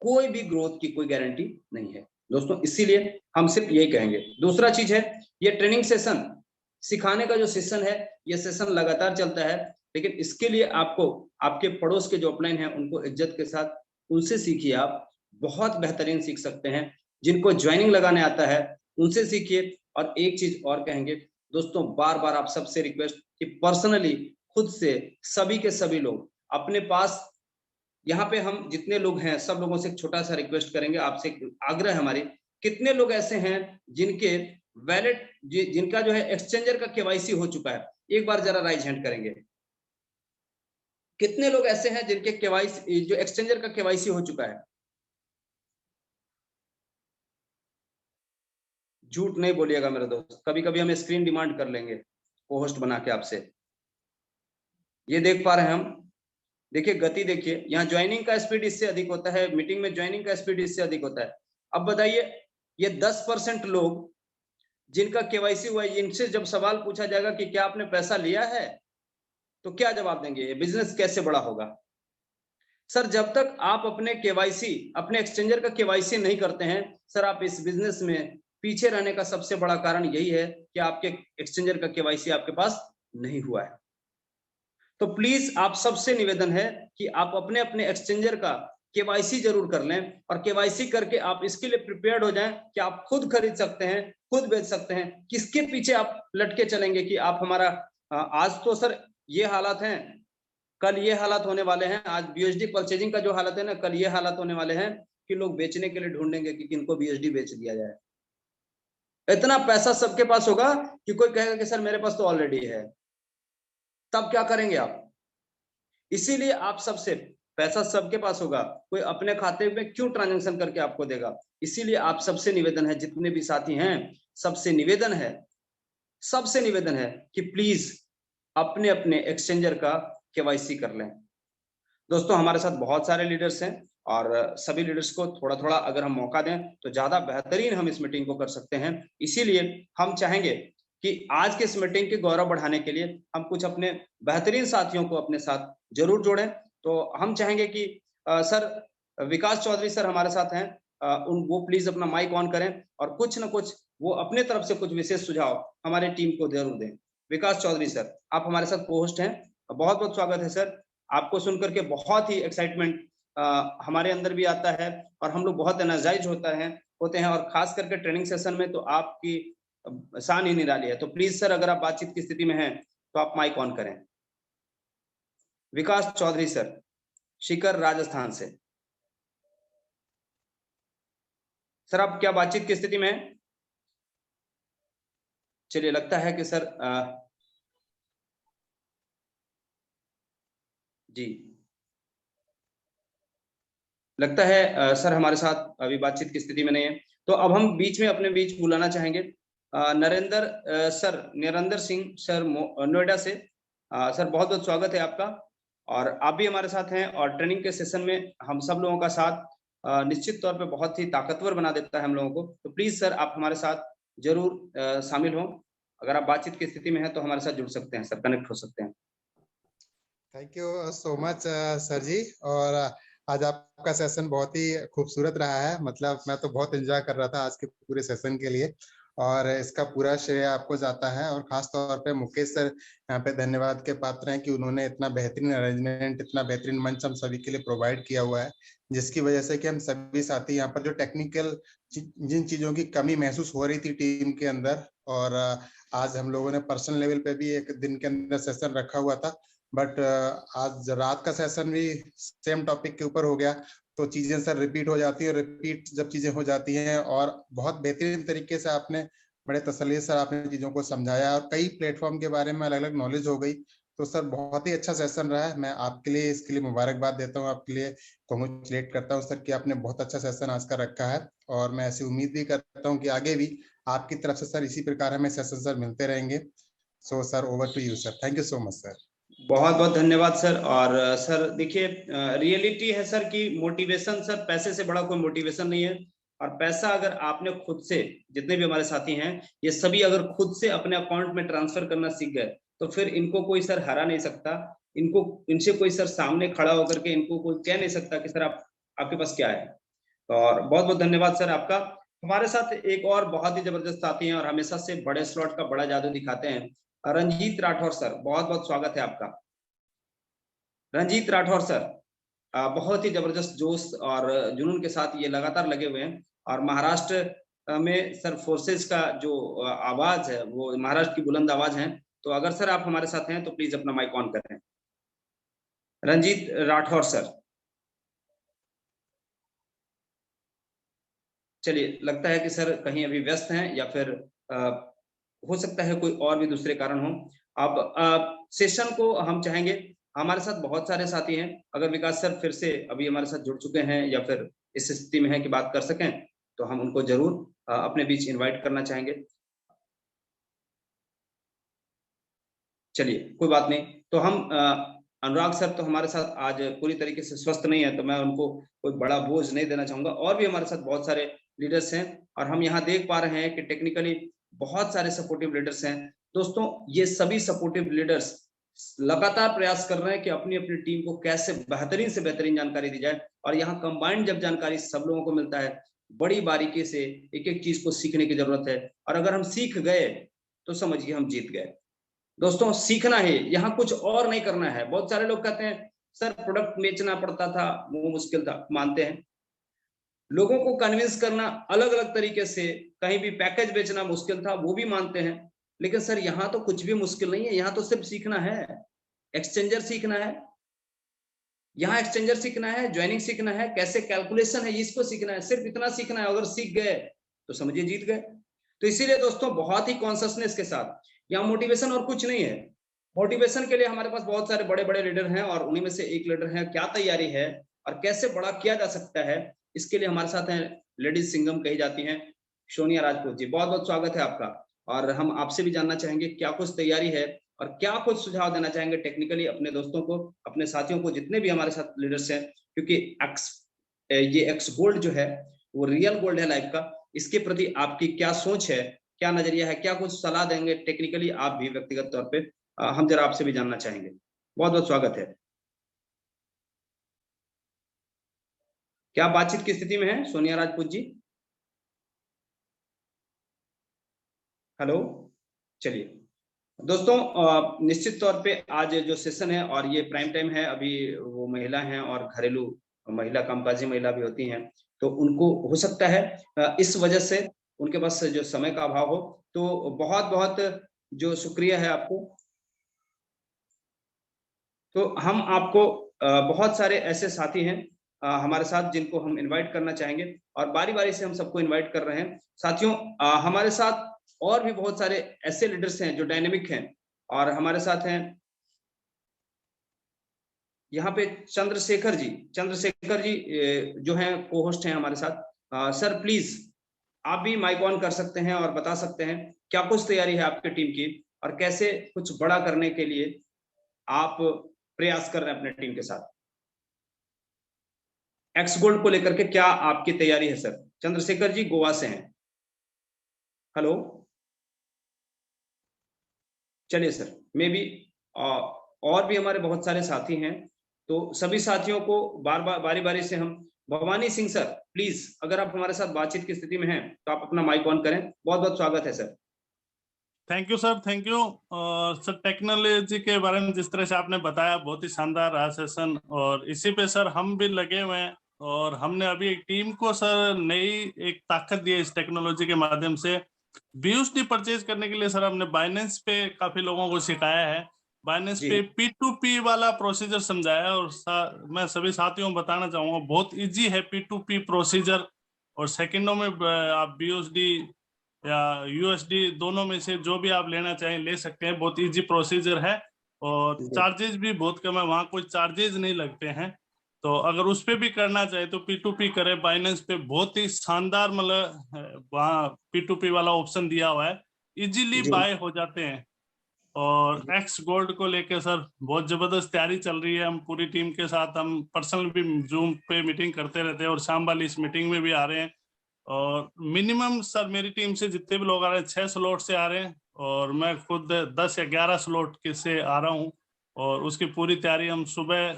कोई भी ग्रोथ की कोई गारंटी नहीं है दोस्तों। इसीलिए हम सिर्फ यही कहेंगे। दूसरा चीज है, ये ट्रेनिंग सेशन, सिखाने का जो सेशन है, ये सेशन लगातार चलता है, लेकिन इसके लिए आपको आपके पड़ोस के जो अपलाइन है उनको इज्जत के साथ उनसे सीखिए। आप बहुत बेहतरीन सीख सकते हैं। जिनको ज्वाइनिंग लगाने आता है उनसे सीखिए। और एक चीज और कहेंगे दोस्तों, बार बार आप सबसे रिक्वेस्ट कि पर्सनली खुद से सभी के सभी लोग अपने पास, यहाँ पे हम जितने लोग हैं सब लोगों से एक छोटा सा रिक्वेस्ट करेंगे, आपसे आग्रह है हमारी, कितने लोग ऐसे हैं जिनके वैलेट जिनका जो है एक्सचेंजर का केवाईसी हो चुका है? एक बार जरा राइज हैंड करेंगे। कितने लोग ऐसे हैं जिनके केवाईसी जो एक्सचेंजर का केवाईसी हो चुका है? झूठ नहीं बोलिएगा मेरे दोस्त, कभी कभी हम स्क्रीन डिमांड कर लेंगे पोस्ट बना के आपसे। ये देख पा रहे हैं हम, देखिए गति देखिए, यहाँ ज्वाइनिंग का स्पीड इससे अधिक होता है, मीटिंग में ज्वाइनिंग का स्पीड इससे अधिक होता है। अब बताइए, ये 10% लोग जिनका केवाईसी हुआ है, इनसे जब सवाल पूछा जाएगा कि क्या आपने पैसा लिया है, तो क्या जवाब देंगे? ये बिजनेस कैसे बड़ा होगा? सर जब तक आप अपने केवाईसी, अपने एक्सचेंजर का केवाईसी नहीं करते हैं सर, आप इस बिजनेस में पीछे रहने का सबसे बड़ा कारण यही है कि आपके एक्सचेंजर का केवाईसी आपके पास नहीं हुआ है। तो प्लीज आप सबसे निवेदन है कि आप अपने अपने एक्सचेंजर का केवाईसी जरूर कर लें और केवाईसी करके आप इसके लिए प्रिपेयर्ड हो जाएं कि आप खुद खरीद सकते हैं, खुद बेच सकते हैं। किसके पीछे आप लटके चलेंगे कि आप हमारा, आज तो सर ये हालात हैं, कल ये हालात होने वाले हैं। आज बीएसडी परचेजिंग का जो हालत है ना, कल ये हालात होने वाले हैं कि लोग बेचने के लिए ढूंढेंगे कि किनको बीएसडी बेच दिया जाए। इतना पैसा सबके पास होगा कि कोई कहेगा कि सर मेरे पास तो ऑलरेडी है, तब क्या करेंगे आप? इसीलिए आप सबसे, पैसा सबके पास होगा, कोई अपने खाते में क्यों ट्रांजैक्शन करके आपको देगा? इसीलिए आप सबसे निवेदन है, जितने भी साथी हैं सबसे निवेदन है कि प्लीज अपने अपने एक्सचेंजर का केवाईसी कर लें। दोस्तों हमारे साथ बहुत सारे लीडर्स हैं और सभी लीडर्स को थोड़ा थोड़ा अगर हम मौका दें तो ज्यादा बेहतरीन हम इस मीटिंग को कर सकते हैं। इसीलिए हम चाहेंगे कि आज के इस मीटिंग के गौरव बढ़ाने के लिए हम कुछ अपने बेहतरीन साथियों को अपने साथ जरूर जोड़ें। तो हम चाहेंगे कि सर विकास चौधरी सर हमारे साथ हैं, वो प्लीज अपना माइक ऑन करें और कुछ ना कुछ वो अपने तरफ से कुछ विशेष सुझाव हमारे टीम को जरूर दें। विकास चौधरी सर आप हमारे साथ पोस्ट हैं, बहुत बहुत स्वागत है सर। आपको सुनकर के बहुत ही एक्साइटमेंट हमारे अंदर भी आता है और हम लोग बहुत एनर्जाइज होते हैं और खास करके ट्रेनिंग सेशन में तो आपकी शान ही निराली है। तो प्लीज सर अगर आप बातचीत की स्थिति में हैं तो आप माइक ऑन करें। विकास चौधरी सर, शिकर राजस्थान से। सर आप क्या बातचीत की स्थिति में हैं? चलिए लगता है कि सर जी लगता है सर हमारे साथ अभी बातचीत की स्थिति में नहीं है। तो अब हम बीच में अपने बीच बुलाना चाहेंगे नरेंद्र सिंह सर नोएडा से। सर बहुत बहुत स्वागत है आपका और आप भी हमारे साथ हैं और ट्रेनिंग के सेशन में हम सब लोगों का साथ निश्चित तौर पे बहुत ही ताकतवर बना देता है हम लोगों को। तो प्लीज सर आप हमारे साथ जरूर शामिल हों। अगर आप बातचीत की स्थिति में हैं तो हमारे साथ जुड़ सकते हैं सर, कनेक्ट हो सकते हैं। Thank you so much sir ji. और आज आपका सेशन बहुत ही खूबसूरत रहा है। मतलब मैं तो बहुत एंजॉय कर रहा था आज के पूरे सेशन के लिए, और इसका पूरा श्रेय आपको जाता है। और खास तौर पे मुकेश सर यहाँ पे धन्यवाद के पात्र हैं कि उन्होंने इतना बेहतरीन अरेंजमेंट, इतना बेहतरीन मंच हम सभी के लिए प्रोवाइड किया हुआ है, जिसकी वजह से कि हम सभी साथी यहाँ पर जो टेक्निकल जिन चीजों की कमी महसूस हो रही थी टीम के अंदर, और आज हम लोगों ने पर्सनल लेवल पे भी एक दिन के अंदर सेशन रखा हुआ था, बट आज रात का सेशन भी सेम टॉपिक के ऊपर हो गया, तो चीजें सर रिपीट हो जाती है। रिपीट जब चीजें हो जाती हैं, और बहुत बेहतरीन तरीके से आपने, बड़े तसल्ली से आपने चीजों को समझाया, और कई प्लेटफॉर्म के बारे में अलग अलग नॉलेज हो गई। तो सर बहुत ही अच्छा सेशन रहा है। मैं आपके लिए इसके लिए मुबारकबाद देता हूँ, आपके लिए कॉन्ग्रेचुलेट करता हूँ सर कि आपने बहुत अच्छा सेशन आज का रखा है। और मैं ऐसी उम्मीद भी करता हूँ कि आगे भी आपकी तरफ से सर इसी प्रकार हमें सेशन सर मिलते रहेंगे। So sir, over to you sir. Thank you so much sir. बहुत बहुत धन्यवाद सर। और सर देखिए, रियलिटी है सर कि मोटिवेशन, सर पैसे से बड़ा कोई मोटिवेशन नहीं है। और पैसा अगर आपने खुद से, जितने भी हमारे साथी हैं ये सभी अगर खुद से अपने अकाउंट में ट्रांसफर करना सीख गए, तो फिर इनको कोई सर हरा नहीं सकता। इनको, इनसे कोई सर सामने खड़ा होकर के इनको कोई कह नहीं सकता कि सर आप, आपके पास क्या है। और बहुत बहुत धन्यवाद सर आपका। हमारे साथ एक और बहुत ही जबरदस्त साथी हैं और हमेशा से बड़े स्लॉट का बड़ा जादू दिखाते हैं, रंजीत राठौर सर। बहुत बहुत स्वागत है आपका रंजीत राठौर सर। बहुत ही जबरदस्त जोश और जुनून के साथ ये लगातार लगे हुए हैं। और महाराष्ट्र में सर फोर्सेस का जो आवाज है वो महाराष्ट्र की बुलंद आवाज है। तो अगर सर आप हमारे साथ हैं तो प्लीज अपना माइक ऑन करें। रंजीत राठौर सर, चलिए, लगता है कि सर कहीं अभी व्यस्त हैं या फिर हो सकता है कोई और भी दूसरे कारण हो। अब सेशन को हम चाहेंगे, हमारे साथ बहुत सारे साथी हैं, अगर विकास सर फिर से अभी हमारे साथ जुड़ चुके हैं या फिर इस स्थिति में है कि बात कर सकें, तो हम उनको जरूर अपने बीच इनवाइट करना चाहेंगे। चलिए, कोई बात नहीं। तो हम अनुराग सर तो हमारे साथ आज पूरी तरीके से स्वस्थ नहीं है, तो मैं उनको कोई बड़ा बोझ नहीं देना चाहूंगा। और भी हमारे साथ बहुत सारे लीडर्स हैं और हम यहाँ देख पा रहे हैं कि टेक्निकली बहुत सारे सपोर्टिव लीडर्स हैं। दोस्तों, ये सभी सपोर्टिव लीडर्स लगातार प्रयास कर रहे हैं कि अपनी अपनी टीम को कैसे बेहतरीन से बेहतरीन जानकारी दी जाए। और यहाँ कंबाइंड जब जानकारी सब लोगों को मिलता है, बड़ी बारीकी से एक एक चीज को सीखने की जरूरत है। और अगर हम सीख गए तो समझिए हम जीत गए। दोस्तों, सीखना है, यहाँ कुछ और नहीं करना है। बहुत सारे लोग कहते हैं सर प्रोडक्ट बेचना पड़ता था, वो मुश्किल था, मानते हैं। लोगों को कन्विंस करना अलग अलग तरीके से, कहीं भी पैकेज बेचना मुश्किल था, वो भी मानते हैं। लेकिन सर यहाँ तो कुछ भी मुश्किल नहीं है, यहाँ तो सिर्फ सीखना है। एक्सचेंजर सीखना है, यहाँ एक्सचेंजर सीखना है, ज्वाइनिंग सीखना है, कैसे कैलकुलेशन है इसको सीखना है, सिर्फ इतना सीखना है। अगर सीख गए तो समझिए जीत गए। तो इसीलिए दोस्तों, बहुत ही कॉन्सियसनेस के साथ, यहाँ मोटिवेशन और कुछ नहीं है। मोटिवेशन के लिए हमारे पास बहुत सारे बड़े बड़े लीडर हैं और उन्हीं में से एक लीडर है। क्या तैयारी है और कैसे बड़ा किया जा सकता है, इसके लिए हमारे साथ हैं, लेडीज सिंगम कही जाती हैं, सोनिया राजपूत जी। बहुत बहुत स्वागत है आपका। और हम आपसे भी जानना चाहेंगे क्या कुछ तैयारी है और क्या कुछ सुझाव देना चाहेंगे टेक्निकली अपने दोस्तों को, अपने साथियों को, जितने भी हमारे साथ लीडर्स हैं। क्योंकि ये एक्स गोल्ड जो है वो रियल गोल्ड है लाइफ का। इसके प्रति आपकी क्या सोच है, क्या नजरिया है, क्या कुछ सलाह देंगे टेक्निकली आप भी व्यक्तिगत तौर पे, हम जरा आपसे भी जानना चाहेंगे। बहुत बहुत स्वागत है। क्या बातचीत की स्थिति में है सोनिया राजपूत जी? हेलो। चलिए दोस्तों, निश्चित तौर पे आज जो सेशन है और ये प्राइम टाइम है, अभी वो महिला हैं और घरेलू महिला, कामकाजी महिला भी होती हैं, तो उनको हो सकता है इस वजह से उनके पास जो समय का अभाव हो। तो बहुत बहुत जो शुक्रिया है आपको। तो हम आपको बहुत सारे ऐसे साथी हैं हमारे साथ जिनको हम इनवाइट करना चाहेंगे और बारी बारी से हम सबको इनवाइट कर रहे हैं। साथियों, हमारे साथ और भी बहुत सारे ऐसे लीडर्स हैं जो डायनेमिक हैं और हमारे साथ हैं यहाँ पे चंद्रशेखर जी। चंद्रशेखर जी जो हैं को होस्ट हैं हमारे साथ। सर प्लीज आप भी माइक ऑन कर सकते हैं और बता सकते हैं क्या कुछ तैयारी है आपकी टीम की और कैसे कुछ बड़ा करने के लिए आप प्रयास कर रहे हैं अपने टीम के साथ। एक्स गोल्ड को लेकर के क्या आपकी तैयारी है सर? चंद्रशेखर जी गोवा से हैं। हेलो। चलिए सर, मे भी और भी हमारे बहुत सारे साथी हैं, तो सभी साथियों को बारी बारी से हम, भवानी सिंह सर प्लीज अगर आप हमारे साथ बातचीत की स्थिति में हैं तो आप अपना माइक ऑन करें। बहुत बहुत स्वागत है sir. Thank you sir, thank you. Sir technology के बारे में जिस तरह से आपने बताया बहुत ही शानदार रहा सेशन, और इसी पे सर हम भी लगे हुए हैं। और हमने अभी एक टीम को सर नई एक ताकत दी है इस टेक्नोलॉजी के माध्यम से। BUSD परचेज करने के लिए सर हमने बाइनेंस पे काफी लोगों को सिखाया है, बाइनेंस पे P2P वाला प्रोसीजर समझाया है। और मैं सभी साथियों को बताना चाहूंगा बहुत इजी है P2P प्रोसीजर। और सेकंडों में आप BUSD या USD दोनों में से जो भी आप लेना चाहें ले सकते हैं, बहुत इजी प्रोसीजर है। और चार्जेस भी बहुत कम है, वहाँ कोई चार्जेस नहीं लगते हैं। तो अगर उस पे भी करना चाहे तो P2P करें बाइनेंस पे, बहुत ही शानदार मतलब वहाँ P2P वाला ऑप्शन दिया हुआ है, इजीली बाय हो जाते हैं। और एक्स गोल्ड को लेके सर बहुत जबरदस्त तैयारी चल रही है, हम पूरी टीम के साथ, हम पर्सनल भी जूम पे मीटिंग करते रहते हैं और शाम वाली इस मीटिंग में भी आ रहे हैं। और मिनिमम सर मेरी टीम से जितने भी लोग आ रहे हैं 6 स्लॉट से आ रहे हैं, और मैं खुद 10 या 11 स्लॉट के से आ रहा हूँ। और उसकी पूरी तैयारी हम सुबह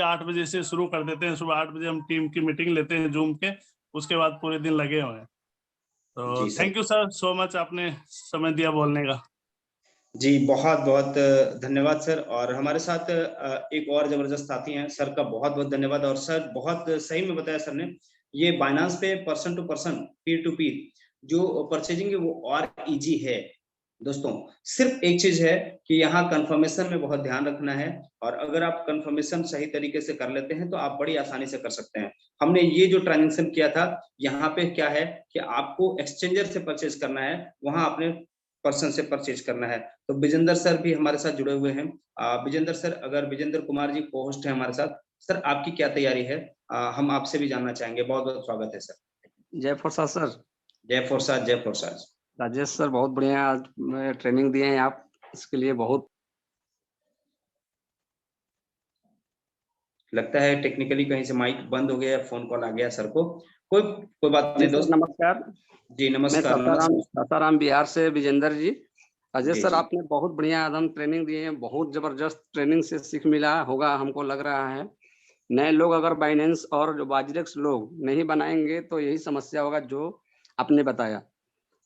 8 बजे से शुरू कर देते हैं। सुबह 8 बजे हम टीम की मीटिंग लेते हैं जूम के, उसके बाद पूरे दिन लगे हुए हैं। तो thank you sir so much, आपने समय दिया बोलने का। जी बहुत बहुत धन्यवाद सर। और हमारे साथ एक और जबरदस्त साथी हैं, सर का बहुत बहुत धन्यवाद। और सर बहुत सही में बताया सर ने, ये बाइनांस पे person to person Pir to पीर जो परचेजिंग है वो और इजी है दोस्तों। सिर्फ एक चीज है कि यहाँ कंफर्मेशन में बहुत ध्यान रखना है, और अगर आप कंफर्मेशन सही तरीके से कर लेते हैं तो आप बड़ी आसानी से कर सकते हैं। हमने ये जो ट्रांजेक्शन किया था, यहाँ पे क्या है कि आपको एक्सचेंजर से परचेज करना है, वहां आपने पर्सन से परचेज करना है। तो विजेंद्र सर भी हमारे साथ जुड़े हुए हैं। विजेंद्र सर, अगर विजेंद्र कुमार जी को होस्ट है हमारे साथ, सर आपकी क्या तैयारी है, हम आपसे भी जानना चाहेंगे। बहुत बहुत स्वागत है सर। जय प्रसाद सर। जय प्रसाद, जय प्रसाद। राजेश सर बहुत बढ़िया आज ट्रेनिंग दिए हैं आप, इसके लिए बहुत। लगता है टेक्निकली कहीं से माइक बंद हो गया, फोन कॉल आ गया सर को। कोई बात नहीं दोस्त। नमस्कार जी नमस्कार। सासाराम बिहार से विजेंद्र जी। राजेश सर आपने बहुत बढ़िया आदम ट्रेनिंग दिए हैं, बहुत जबरदस्त ट्रेनिंग से सीख मिला होगा हमको लग रहा है। नए लोग अगर बाइनेंस और जो बाजिरेक्स लोग नहीं बनाएंगे तो यही समस्या होगा जो आपने बताया।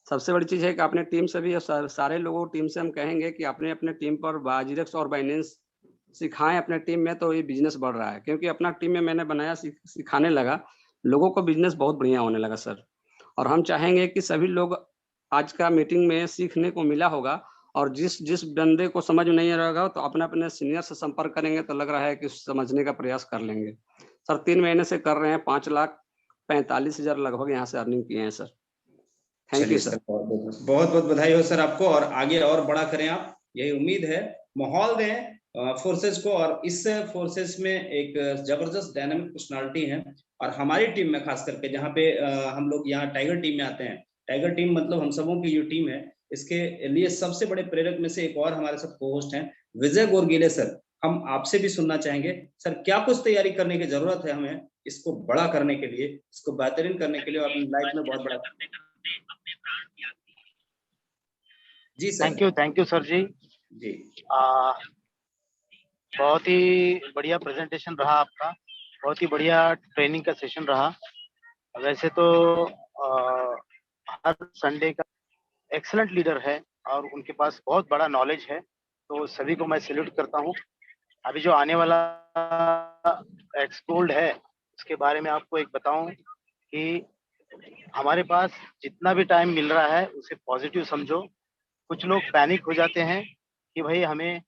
सबसे बड़ी चीज है कि अपने टीम से भी सारे लोगों टीम से हम कहेंगे कि अपने अपने टीम पर बाजिरेक्स और बाइनेंस सिखाएं अपने टीम में, तो ये बिजनेस बढ़ रहा है। क्योंकि अपना टीम में मैंने बनाया, सिखाने लगा, लोगों को बिजनेस बहुत बढ़िया होने लगा सर। और हम चाहेंगे कि सभी लोग आज का मीटिंग में सीखने को मिला होगा, और जिस बंदे को समझ में नहीं रहेगा तो अपने अपने सीनियर से संपर्क करेंगे तो लग रहा है कि समझने का प्रयास कर लेंगे। सर 3 महीने से कर रहे हैं, 5,45,000 लगभग यहाँ से अर्निंग किए हैं सर। Thank you sir. बहुत बहुत बधाई हो सर आपको, और आगे और बड़ा करें आप, यही उम्मीद है। माहौल दें फोर्सेस को, और इस फोर्सेस में एक जबरदस्त डायनामिक पर्सनालिटी है। और हमारी टीम में खास करके जहाँ पे हम लोग यहाँ टाइगर टीम में आते हैं, टाइगर टीम मतलब हम सबों की जो टीम है, इसके लिए सबसे बड़े प्रेरक में से एक और हमारे साथ को-होस्ट हैं विजय गोरगीले सर। हम आपसे भी सुनना चाहेंगे सर, क्या कुछ तैयारी करने की जरूरत है हमें इसको बड़ा करने के लिए, इसको बेहतरीन करने के लिए, और अपनी लाइफ में बहुत बड़ा। जी सर। थैंक यू सर जी। जी बहुत ही बढ़िया प्रेजेंटेशन रहा आपका, बहुत ही बढ़िया ट्रेनिंग का सेशन रहा। वैसे तो हर संडे का एक्सीलेंट लीडर है और उनके पास बहुत बड़ा नॉलेज है, तो सभी को मैं सैल्यूट करता हूँ। अभी जो आने वाला एक्स गोल्ड है उसके बारे में आपको एक बताऊं कि हमारे पास जितना भी टाइम मिल रहा है उसे पॉजिटिव समझो। कुछ लोग पैनिक हो जाते हैं कि भाई हमें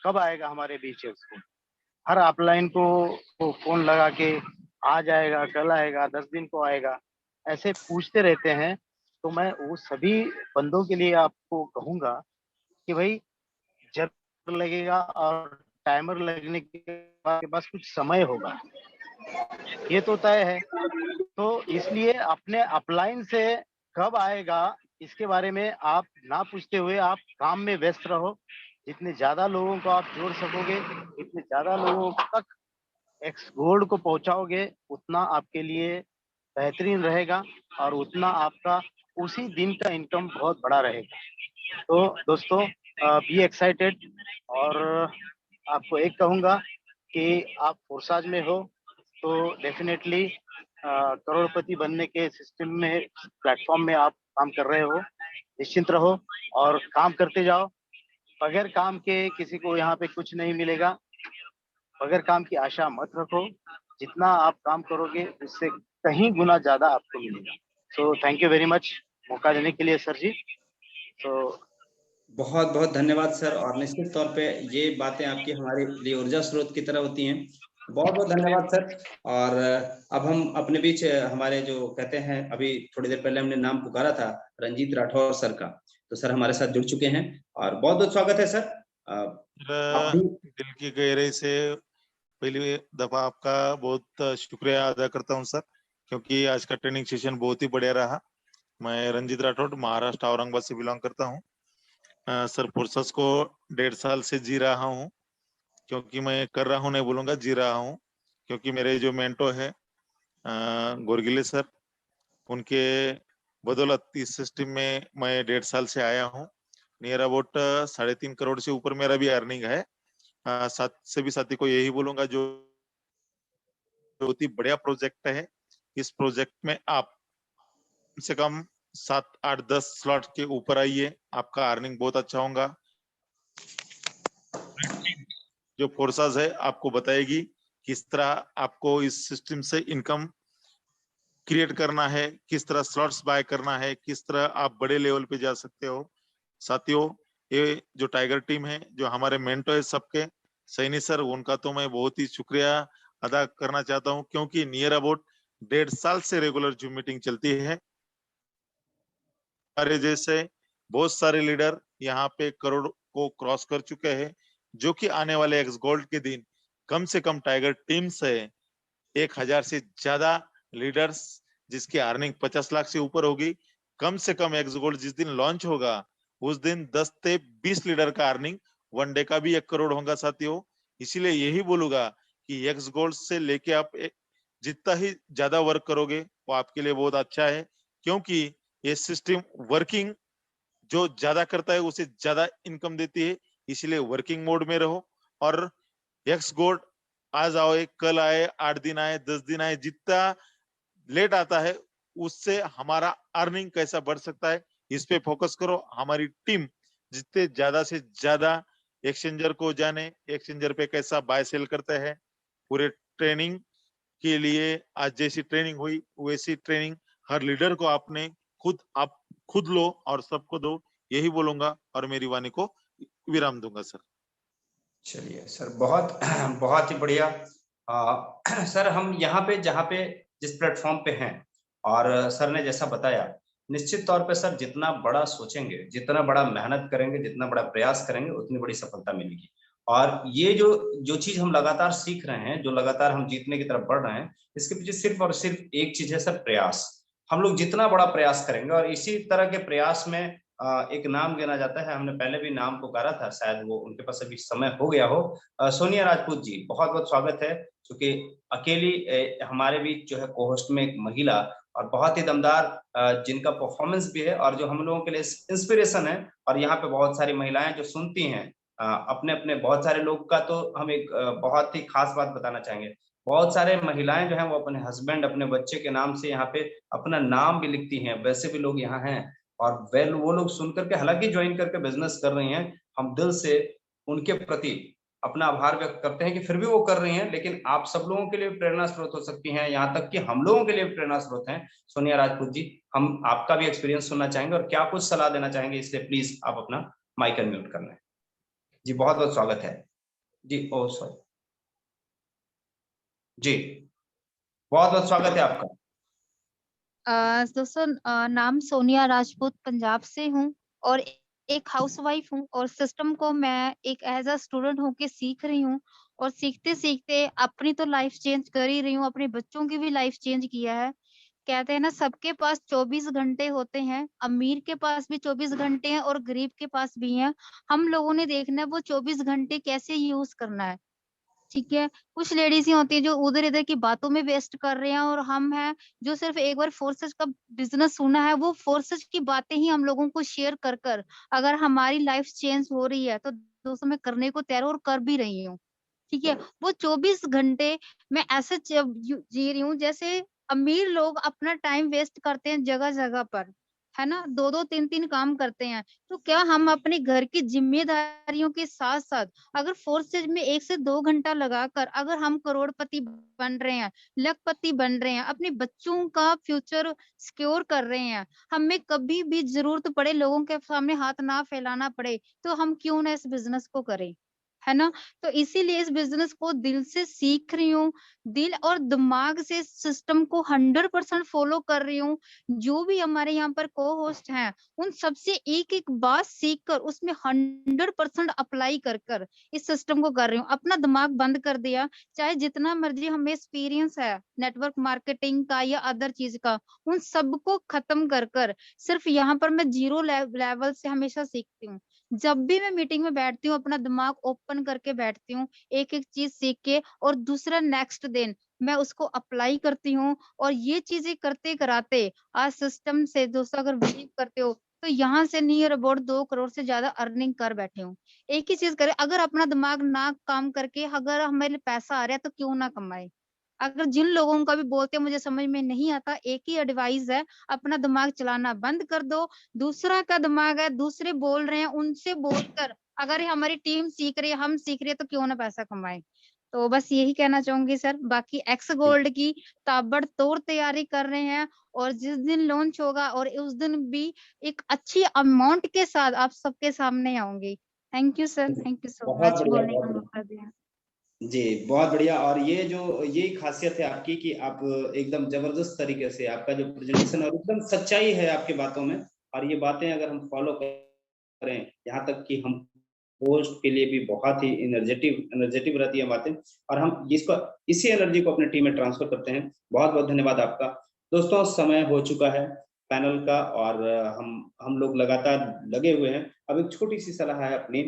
कब आएगा हमारे बीच एक्स गोल्ड। हर अपलाइन को फोन लगा के आ जाएगा, कल आएगा, 10 दिन को आएगा, ऐसे पूछते रहते हैं। तो मैं वो सभी बंदों के लिए आपको कहूँगा कि भाई जब लगेगा और टाइमर लगने के बाद के पास कुछ समय होगा, ये तो तय है। तो इसलिए अपने अपलाइन से कब आएगा इसके बारे में आप ना पूछते हुए आप काम में व्यस्त रहो। जितने ज्यादा लोगों को आप जोड़ सकोगे, जितने ज्यादा लोगों तक एक्स गोल्ड को पहुंचाओगे, उतना आपके लिए बेहतरीन रहेगा और उतना आपका उसी दिन का इनकम बहुत बड़ा रहेगा। तो दोस्तों बी एक्साइटेड और आपको एक कहूँगा कि आप फोर्साज में हो तो डेफिनेटली करोड़पति बनने के सिस्टम में, प्लेटफॉर्म में आप काम कर रहे हो। निश्चिंत रहो और काम करते जाओ। बगैर काम के किसी को यहाँ पे कुछ नहीं मिलेगा। बगैर काम की आशा मत रखो। जितना आप काम करोगे उससे कहीं गुना ज्यादा आपको मिलेगा। So thank you very much मौका देने के लिए सर जी। तो बहुत बहुत धन्यवाद सर, और निश्चित तौर पे ये बातें आपकी हमारे लिए ऊर्जा स्रोत की तरह होती हैं। बहुत बहुत धन्यवाद सर। और अब हम अपने बीच हमारे जो कहते हैं, अभी थोड़ी देर पहले हमने नाम पुकारा था रंजीत राठौर सर का, तो सर हमारे साथ जुड़ चुके हैं और बहुत बहुत स्वागत है सर। आप भी दिल की गहराई से पहली दफा आपका बहुत शुक्रिया अदा करता हूं सर, क्योंकि आज का ट्रेनिंग सेशन बहुत ही बढ़िया रहा। मैं रंजीत राठौड़ महाराष्ट्र औरंगाबाद से बिलोंग करता हूं। सर फोर्सेस को 1.5 साल से जी रहा हूं, क्योंकि मैं कर रहा हूं नहीं बोलूंगा, जी रहा हूं, क्योंकि मेरे जो मेंटो है गोरगिले सर, उनके बदौलत इस सिस्टम में मैं 1.5 साल से आया हूं। नियर अबाउट 3.5 करोड़ से ऊपर मेरा भी अर्निंग है। साथ से भी साथी को यही बोलूंगा, जो बहुत ही बढ़िया प्रोजेक्ट है। इस प्रोजेक्ट में आप कम से कम 7, 8, 10 स्लॉट के ऊपर आइए, आपका अर्निंग बहुत अच्छा होगा। जो फोर्सेस है आपको बताएगी किस तरह आपको इस सिस्टम से इनकम क्रिएट करना है, किस तरह स्लॉट्स बाय करना है, किस तरह आप बड़े लेवल पे जा सकते हो। साथियों, ये जो टाइगर टीम है, जो हमारे मेंटो है सबके, सैनी सर, उनका तो मैं बहुत ही शुक्रिया अदा करना चाहता हूँ, क्योंकि नियर अबाउट 1.5 साल से रेगुलर जूम मीटिंग चलती है। हमारे जैसे बहुत सारे लीडर यहाँ पे करोड़ को क्रॉस कर चुके हैं, जो कि आने वाले एक्स गोल्ड के दिन कम से कम टाइगर टीम से 1000 से ज्यादा लीडर्स, जिसकी अर्निंग 50 लाख से ऊपर होगी, कम से कम एक्स गोल्ड जिस दिन लॉन्च होगा उस दिन 10 से 20 लीडर का अर्निंग 1 डे का भी 1 करोड़ होगा साथियों। इसीलिए यही बोलूंगा कि एक्स गोल्ड से लेके आप जितना ही ज्यादा वर्क करोगे वो आपके लिए बहुत अच्छा है, क्योंकि ये सिस्टम वर्किंग जो ज्यादा करता है उसे ज्यादा इनकम देती है। इसलिए वर्किंग मोड में रहो और एक्स गोल्ड आज आए, कल आए, 8 दिन आए, 10 दिन आए, जितना लेट आता है उससे हमारा अर्निंग कैसा बढ़ सकता है, इस पे फोकस करो। हमारी टीम जितने ज्यादा से ज्यादा एक्सचेंजर को जाने, एक्सचेंजर पे कैसा बाय सेल करते हैं, पूरे ट्रेनिंग के लिए आज जैसी ट्रेनिंग हुई वैसी ट्रेनिंग हर लीडर को आपने आप खुद लो और सबको दो, यही बोलूंगा और मेरी वाणी को विराम दूंगा सर। चलिए सर, बहुत बहुत ही बढ़िया। सर हम यहाँ पे जहाँ पे जिस प्लेटफॉर्म पे हैं, और सर ने जैसा बताया, निश्चित तौर पे सर जितना बड़ा सोचेंगे, जितना बड़ा मेहनत करेंगे, जितना बड़ा प्रयास करेंगे, उतनी बड़ी सफलता मिलेगी। और ये जो चीज हम लगातार सीख रहे हैं, जो लगातार हम जीतने की तरफ बढ़ रहे हैं, इसके पीछे सिर्फ और सिर्फ एक चीज है सर, प्रयास। हम लोग जितना बड़ा प्रयास करेंगे, और इसी तरह के प्रयास में एक नाम गिना जाता है, हमने पहले भी नाम पुकारा था, शायद वो उनके पास अभी समय हो गया हो। सोनिया राजपूत जी, बहुत बहुत स्वागत है। क्योंकि अकेली हमारे बीच जो है कोहोस्ट में एक महिला, और बहुत ही दमदार, जिनका परफॉर्मेंस भी है और जो हम लोगों के लिए इंस्पिरेशन है। और यहाँ पे बहुत सारी महिलाएं जो सुनती हैं, अपने अपने बहुत सारे लोग का तो हम एक बहुत ही खास बात बताना चाहेंगे। बहुत सारे महिलाएं जो हैं वो अपने हस्बैंड, अपने बच्चे के नाम से यहाँ पे अपना नाम भी लिखती हैं। वैसे भी लोग यहाँ हैं, और वो लोग सुन करके, हालांकि ज्वाइन करके बिजनेस कर रही हैं, हम दिल से उनके प्रति अपना आभार व्यक्त करते हैं कि फिर भी वो कर रही हैं। लेकिन आप सब लोगों के लिए प्रेरणा स्रोत हो सकती हैं, यहाँ तक कि हम लोगों के लिए प्रेरणा स्रोत हैं। सोनिया राजपूत जी, हम आपका भी एक्सपीरियंस सुनना चाहेंगे और क्या कुछ सलाह देना चाहेंगे, इसलिए प्लीज आप अपना माइक अनम्यूट कर लें। जी बहुत बहुत स्वागत है जी। ओ सॉरी जी, बहुत बहुत स्वागत है आपका। दोस्तों, नाम सोनिया राजपूत, पंजाब से हूँ और एक हाउसवाइफ हूँ, और सिस्टम को मैं एक एज अ स्टूडेंट होके सीख रही हूँ, और सीखते सीखते अपनी तो लाइफ चेंज कर ही रही हूँ, अपने बच्चों की भी लाइफ चेंज किया है। कहते हैं ना, सबके पास 24 घंटे होते हैं, अमीर के पास भी 24 घंटे हैं और गरीब के पास भी हैं। हम लोगों ने देखना है वो 24 घंटे कैसे यूज करना है। ठीक है। कुछ लेडीज ही होती है जो उधर इधर की बातों में वेस्ट कर रहे हैं, और हम हैं जो सिर्फ एक बार फोर्सेज का बिजनेस सुना है, वो फोर्सेज की बातें ही हम लोगों को शेयर कर कर अगर हमारी लाइफ चेंज हो रही है तो दोस्तों मैं करने को तैयार हूं और कर भी रही हूँ। ठीक है। वो 24 घंटे मैं ऐसे जी रही हूँ जैसे अमीर लोग अपना टाइम वेस्ट करते हैं जगह जगह पर, है ना, 2-2 3-3 काम करते हैं। तो क्या हम अपने घर की जिम्मेदारियों के साथ साथ अगर फोर्सेज में 1 से 2 घंटा लगाकर अगर हम करोड़पति बन रहे हैं, लखपति बन रहे हैं, अपने बच्चों का फ्यूचर सिक्योर कर रहे हैं, हमें कभी भी जरूरत पड़े लोगों के सामने हाथ ना फैलाना पड़े, तो हम क्यों ना इस बिजनेस को करें, है ना? तो इसीलिए इस बिजनेस को दिल से सीख रही हूँ, दिल और दिमाग से सिस्टम को 100% फॉलो कर रही हूँ। जो भी हमारे यहाँ पर को-होस्ट हैं, उन सबसे एक-एक बात सीख कर उसमें 100% अप्लाई कर कर इस सिस्टम को कर रही हूँ। अपना दिमाग बंद कर दिया, चाहे जितना मर्जी हमें एक्सपीरियंस है, नेटवर्क मार्केटिंग का या अदर चीज़ का, उन सबको खत्म कर कर सिर्फ यहाँ पर मैं ज़ीरो लेवल से हमेशा सीखती हूँ। जब भी मैं मीटिंग में बैठती हूँ, अपना दिमाग ओपन करके बैठती हूँ, एक-एक चीज़ सीख के, और दूसरा नेक्स्ट दिन मैं उसको अप्लाई करती हूँ, और ये चीज़ें करते-कराते आज सिस्टम से दोस्तों अगर बिलीव करते हो, तो यहाँ से नियर अबाउट 2 करोड़ से ज़्यादा अर्निंग कर बैठे हूँ। एक ही चीज़ करें, अगर अपना दिमाग ना काम करके अगर हमारे लिए पैसा आ रहा है तो क्यों ना कमाएँ? अगर जिन लोगों का भी बोलते हैं मुझे समझ में नहीं आता, एक ही एडवाइस है, अपना दिमाग चलाना बंद कर दो। दूसरा का दिमाग है, दूसरे बोल रहे हैं, उनसे बोलकर अगर हमारी टीम सीख रही है, हम सीख रहे हैं, तो क्यों ना पैसा कमाएँ। तो बस यही कहना चाहूँगी सर। बाकी एक्स गोल्ड की ताबड़तोड़ तैयारी कर रहे हैं, और जिस दिन लॉन्च होगा और उस दिन भी एक अच्छी अमाउंट के साथ आप सबके सामने आऊँगी। Thank you sir, thank you सो बहुत मच बढ़िया, बोलने बहुत का बढ़िया। मौका दिया। जी, बहुत बढ़िया। और ये जो यही खासियत है आपकी कि आप एकदम जबरदस्त तरीके से आपका जो प्रेजेंटेशन और एकदम सच्चाई है आपकी बातों में, और ये बातें अगर हम फॉलो करें, यहाँ तक कि हम पोस्ट के लिए भी बहुत ही एनर्जेटिव रहती है बातें, और हम इसको इसी एनर्जी को अपने टीम में ट्रांसफर करते हैं। बहुत बहुत धन्यवाद आपका। दोस्तों, समय हो चुका है पैनल का, और हम लोग लगातार लगे हुए हैं। अब एक छोटी सी सलाह है अपनी,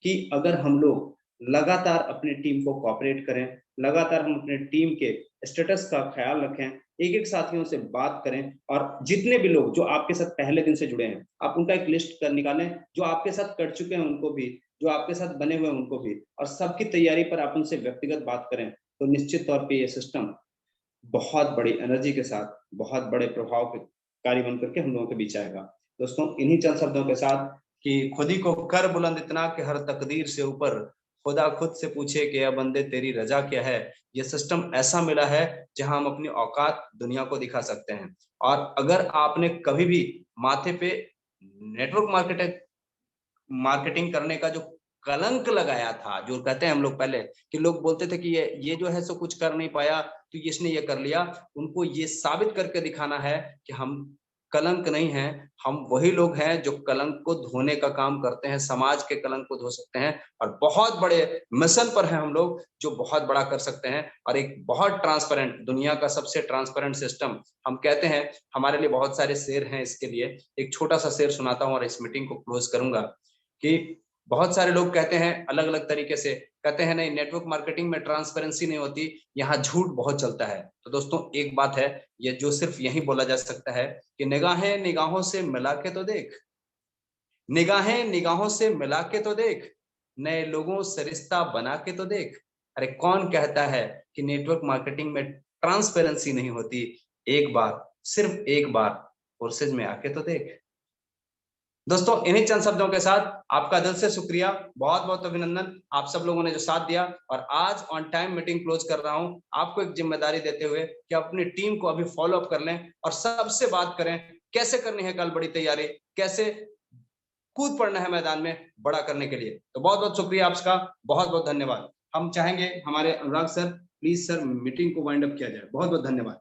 कि अगर हम लोग लगातार अपनी टीम को कोऑपरेट करें, लगातार हम अपने टीम के स्टेटस का ख्याल रखें, एक-एक साथियों से बात करें, और जितने भी लोग जो आपके साथ पहले दिन से जुड़े हैं, आप उनका एक लिस्ट कर निकालें, जो आपके साथ कर चुके हैं उनको भी, जो आपके साथ बने हुए हैं उनको भी, और सबकी तैयारी पर आप उनसे व्यक्तिगत बात करें, तो निश्चित तौर पे ये सिस्टम बहुत बड़ी एनर्जी के साथ, बहुत बड़े प्रभावकारी बन करके हम लोगों के बीच आएगा। दोस्तों, इन्हीं चंद शब्दों के साथ, कि खुद ही को कर बुलंद इतना कि हर तकदीर से ऊपर, खुदा खुद से पूछे कि या बंदे तेरी रजा क्या है। ये सिस्टम ऐसा मिला है जहां हम अपनी औकात दुनिया को दिखा सकते हैं। और अगर आपने कभी भी माथे पे नेटवर्क मार्केटिंग करने का जो कलंक लगाया था, जो कहते हैं हम लोग पहले, कि लोग बोलते थे कि ये जो है सो कुछ कर नहीं पाया, तो इसने ये कर लिया, उनको ये साबित करके दिखाना है कि हम कलंक नहीं हैं। हम वही लोग हैं जो कलंक को धोने का काम करते हैं, समाज के कलंक को धो सकते हैं, और बहुत बड़े मिशन पर हैं हम लोग, जो बहुत बड़ा कर सकते हैं। और एक बहुत ट्रांसपेरेंट, दुनिया का सबसे ट्रांसपेरेंट सिस्टम हम कहते हैं। हमारे लिए बहुत सारे शेर हैं, इसके लिए एक छोटा सा शेर सुनाता हूँ और इस मीटिंग को क्लोज करूंगा। कि बहुत सारे लोग कहते हैं अलग अलग तरीके से, कहते हैं नहीं, नेटवर्क मार्केटिंग में ट्रांसपेरेंसी नहीं होती, यहाँ झूठ बहुत चलता है। तो दोस्तों, एक बात है, ये जो सिर्फ यही बोला जा सकता है, कि निगाहें निगाहों से मिला के तो देख, निगाहें निगाहों से मिला के तो देख, नए लोगों से रिश्ता बना के तो देख। अरे कौन कहता है कि नेटवर्क मार्केटिंग में ट्रांसपेरेंसी नहीं होती? एक बार, सिर्फ एक बार कोर्सेज में आके तो देख। दोस्तों, इन्हीं चंद शब्दों के साथ आपका दिल से शुक्रिया, बहुत बहुत अभिनंदन, आप सब लोगों ने जो साथ दिया। और आज ऑन टाइम मीटिंग क्लोज कर रहा हूं, आपको एक जिम्मेदारी देते हुए कि अपनी टीम को अभी फॉलो अप कर लें, और सबसे बात करें कैसे करनी है कल बड़ी तैयारी, कैसे कूद पड़ना है मैदान में बड़ा करने के लिए। तो बहुत बहुत शुक्रिया आपका, बहुत बहुत धन्यवाद। हम चाहेंगे हमारे अनुराग सर, प्लीज सर, मीटिंग को वाइंड अप किया जाए। बहुत बहुत धन्यवाद।